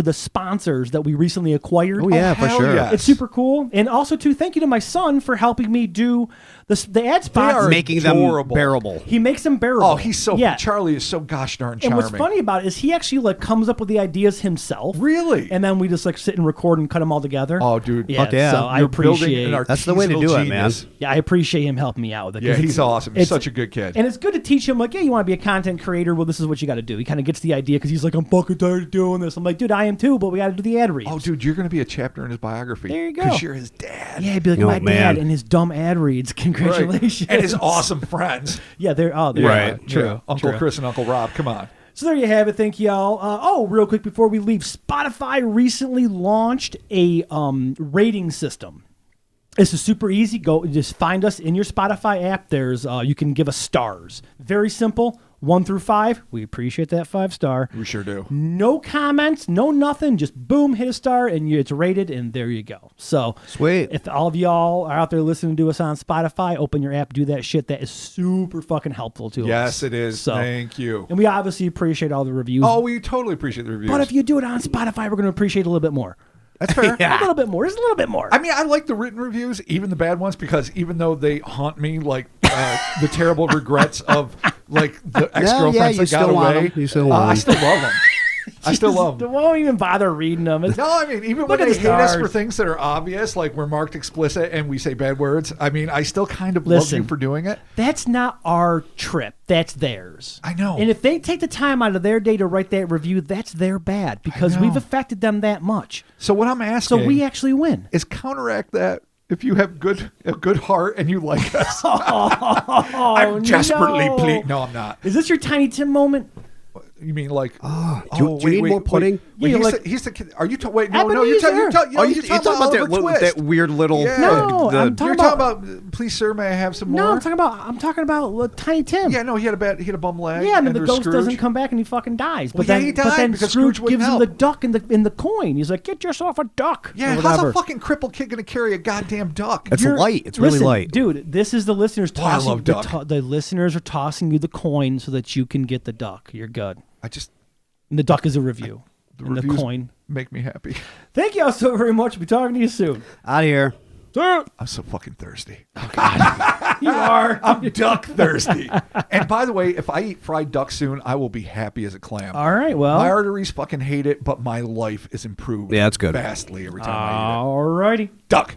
the sponsors that we recently acquired. Oh, yeah, for sure. Yes. It's super cool. And also, too, thank you to my son for helping me do the ad spots. Making them bearable. He makes them bearable. Oh, he's so... Charlie is so gosh darn charming. And what's funny about it is he actually like comes up with the ideas himself. Really? And then we just like sit and record and cut them all together. Oh, dude. Yeah, Fuck yeah. so I You're building appreciate an That's the way to do it, man. genius. Yeah, I appreciate him helping me out with it. 'cause Yeah, he's awesome. He's it's- such a good kid. And it's good to teach him, like, yeah, you want to be a content creator? Well, this is what you got to do. He kind of gets the idea because he's like, I'm fucking tired of doing this. I'm like, dude, I am too, but we got to do the ad reads. Oh, dude, you're going to be a chapter in his biography. There you go. Because you're his dad. Yeah, he'd be like, Oh, my man. dad and his dumb ad reads. Congratulations. Right. And his awesome friends. Yeah, they're Right. True. Yeah. Uncle True. Chris and Uncle Rob. Come on. So there you have it. Thank y'all. Real quick before we leave, Spotify recently launched a rating system. This is super easy. Go just find us in your Spotify app. There's you can give us stars. Very simple. 1 through 5. We appreciate that 5-star. We sure do. No comments, no nothing. Just boom, hit a star, and it's rated, and there you go. So Sweet. if all of y'all are out there listening to us on Spotify, open your app, do that shit. That is super fucking helpful to us. Yes, it is. So, Thank you. and we obviously appreciate all the reviews. Oh, we totally appreciate the reviews. But if you do it on Spotify, we're going to appreciate it a little bit more. That's fair. A little bit more. Just a little bit more. I mean, I like the written reviews, even the bad ones, because even though they haunt me like the terrible regrets of like the ex-girlfriends you that got still want away, them. You still want I them. still love them. I still love them. Won't even bother reading them. No, I mean, even when Look at they the hate us stars. for things that are obvious, like we're marked explicit and we say bad words, I mean, I still kind of Listen. love you for doing it. That's not our trip. That's theirs. I know. And if they take the time out of their day to write that review, that's their bad because know. we've affected them that much. So what I'm So asking we actually win. is counteract that if you have a good heart and you like us. Oh, I'm desperately no. pleading. No, I'm not. Is this your Tiny Tim moment? You mean like? do you need more pudding? Wait, Yeah, he's, like- he's the kid. Are you? Wait, no, you're Ebenezer. talking. Oh, You're talking about Oliver Twist. that weird little. Yeah. No, I'm talking You're talking about. Please, sir, may I have some more? No, I'm talking about Tiny Tim. Yeah, no, he had a bum leg. Yeah, and then and the there's ghost Scrooge. doesn't come back and he fucking dies. Well, But yeah, then, he but died then because Scrooge Scrooge gives wouldn't him the duck in the coin. He's like, get yourself a duck. Yeah, or how's whatever. a fucking crippled kid gonna carry a goddamn duck? It's light. It's really Listen, light. dude. This is the listeners I tossing. love duck. The listeners are tossing you the coin so that you can get the duck. You're good. And the duck is a review. And the reviews coin. make me happy. Thank you all so very much. We'll be talking to you soon. Out of here. I'm so fucking thirsty. You are. I'm duck thirsty. And by the way, if I eat fried duck soon, I will be happy as a clam. All right. Well. My arteries fucking hate it, but my life is improved. Yeah, that's good. Vastly every time I eat it. All righty. Duck.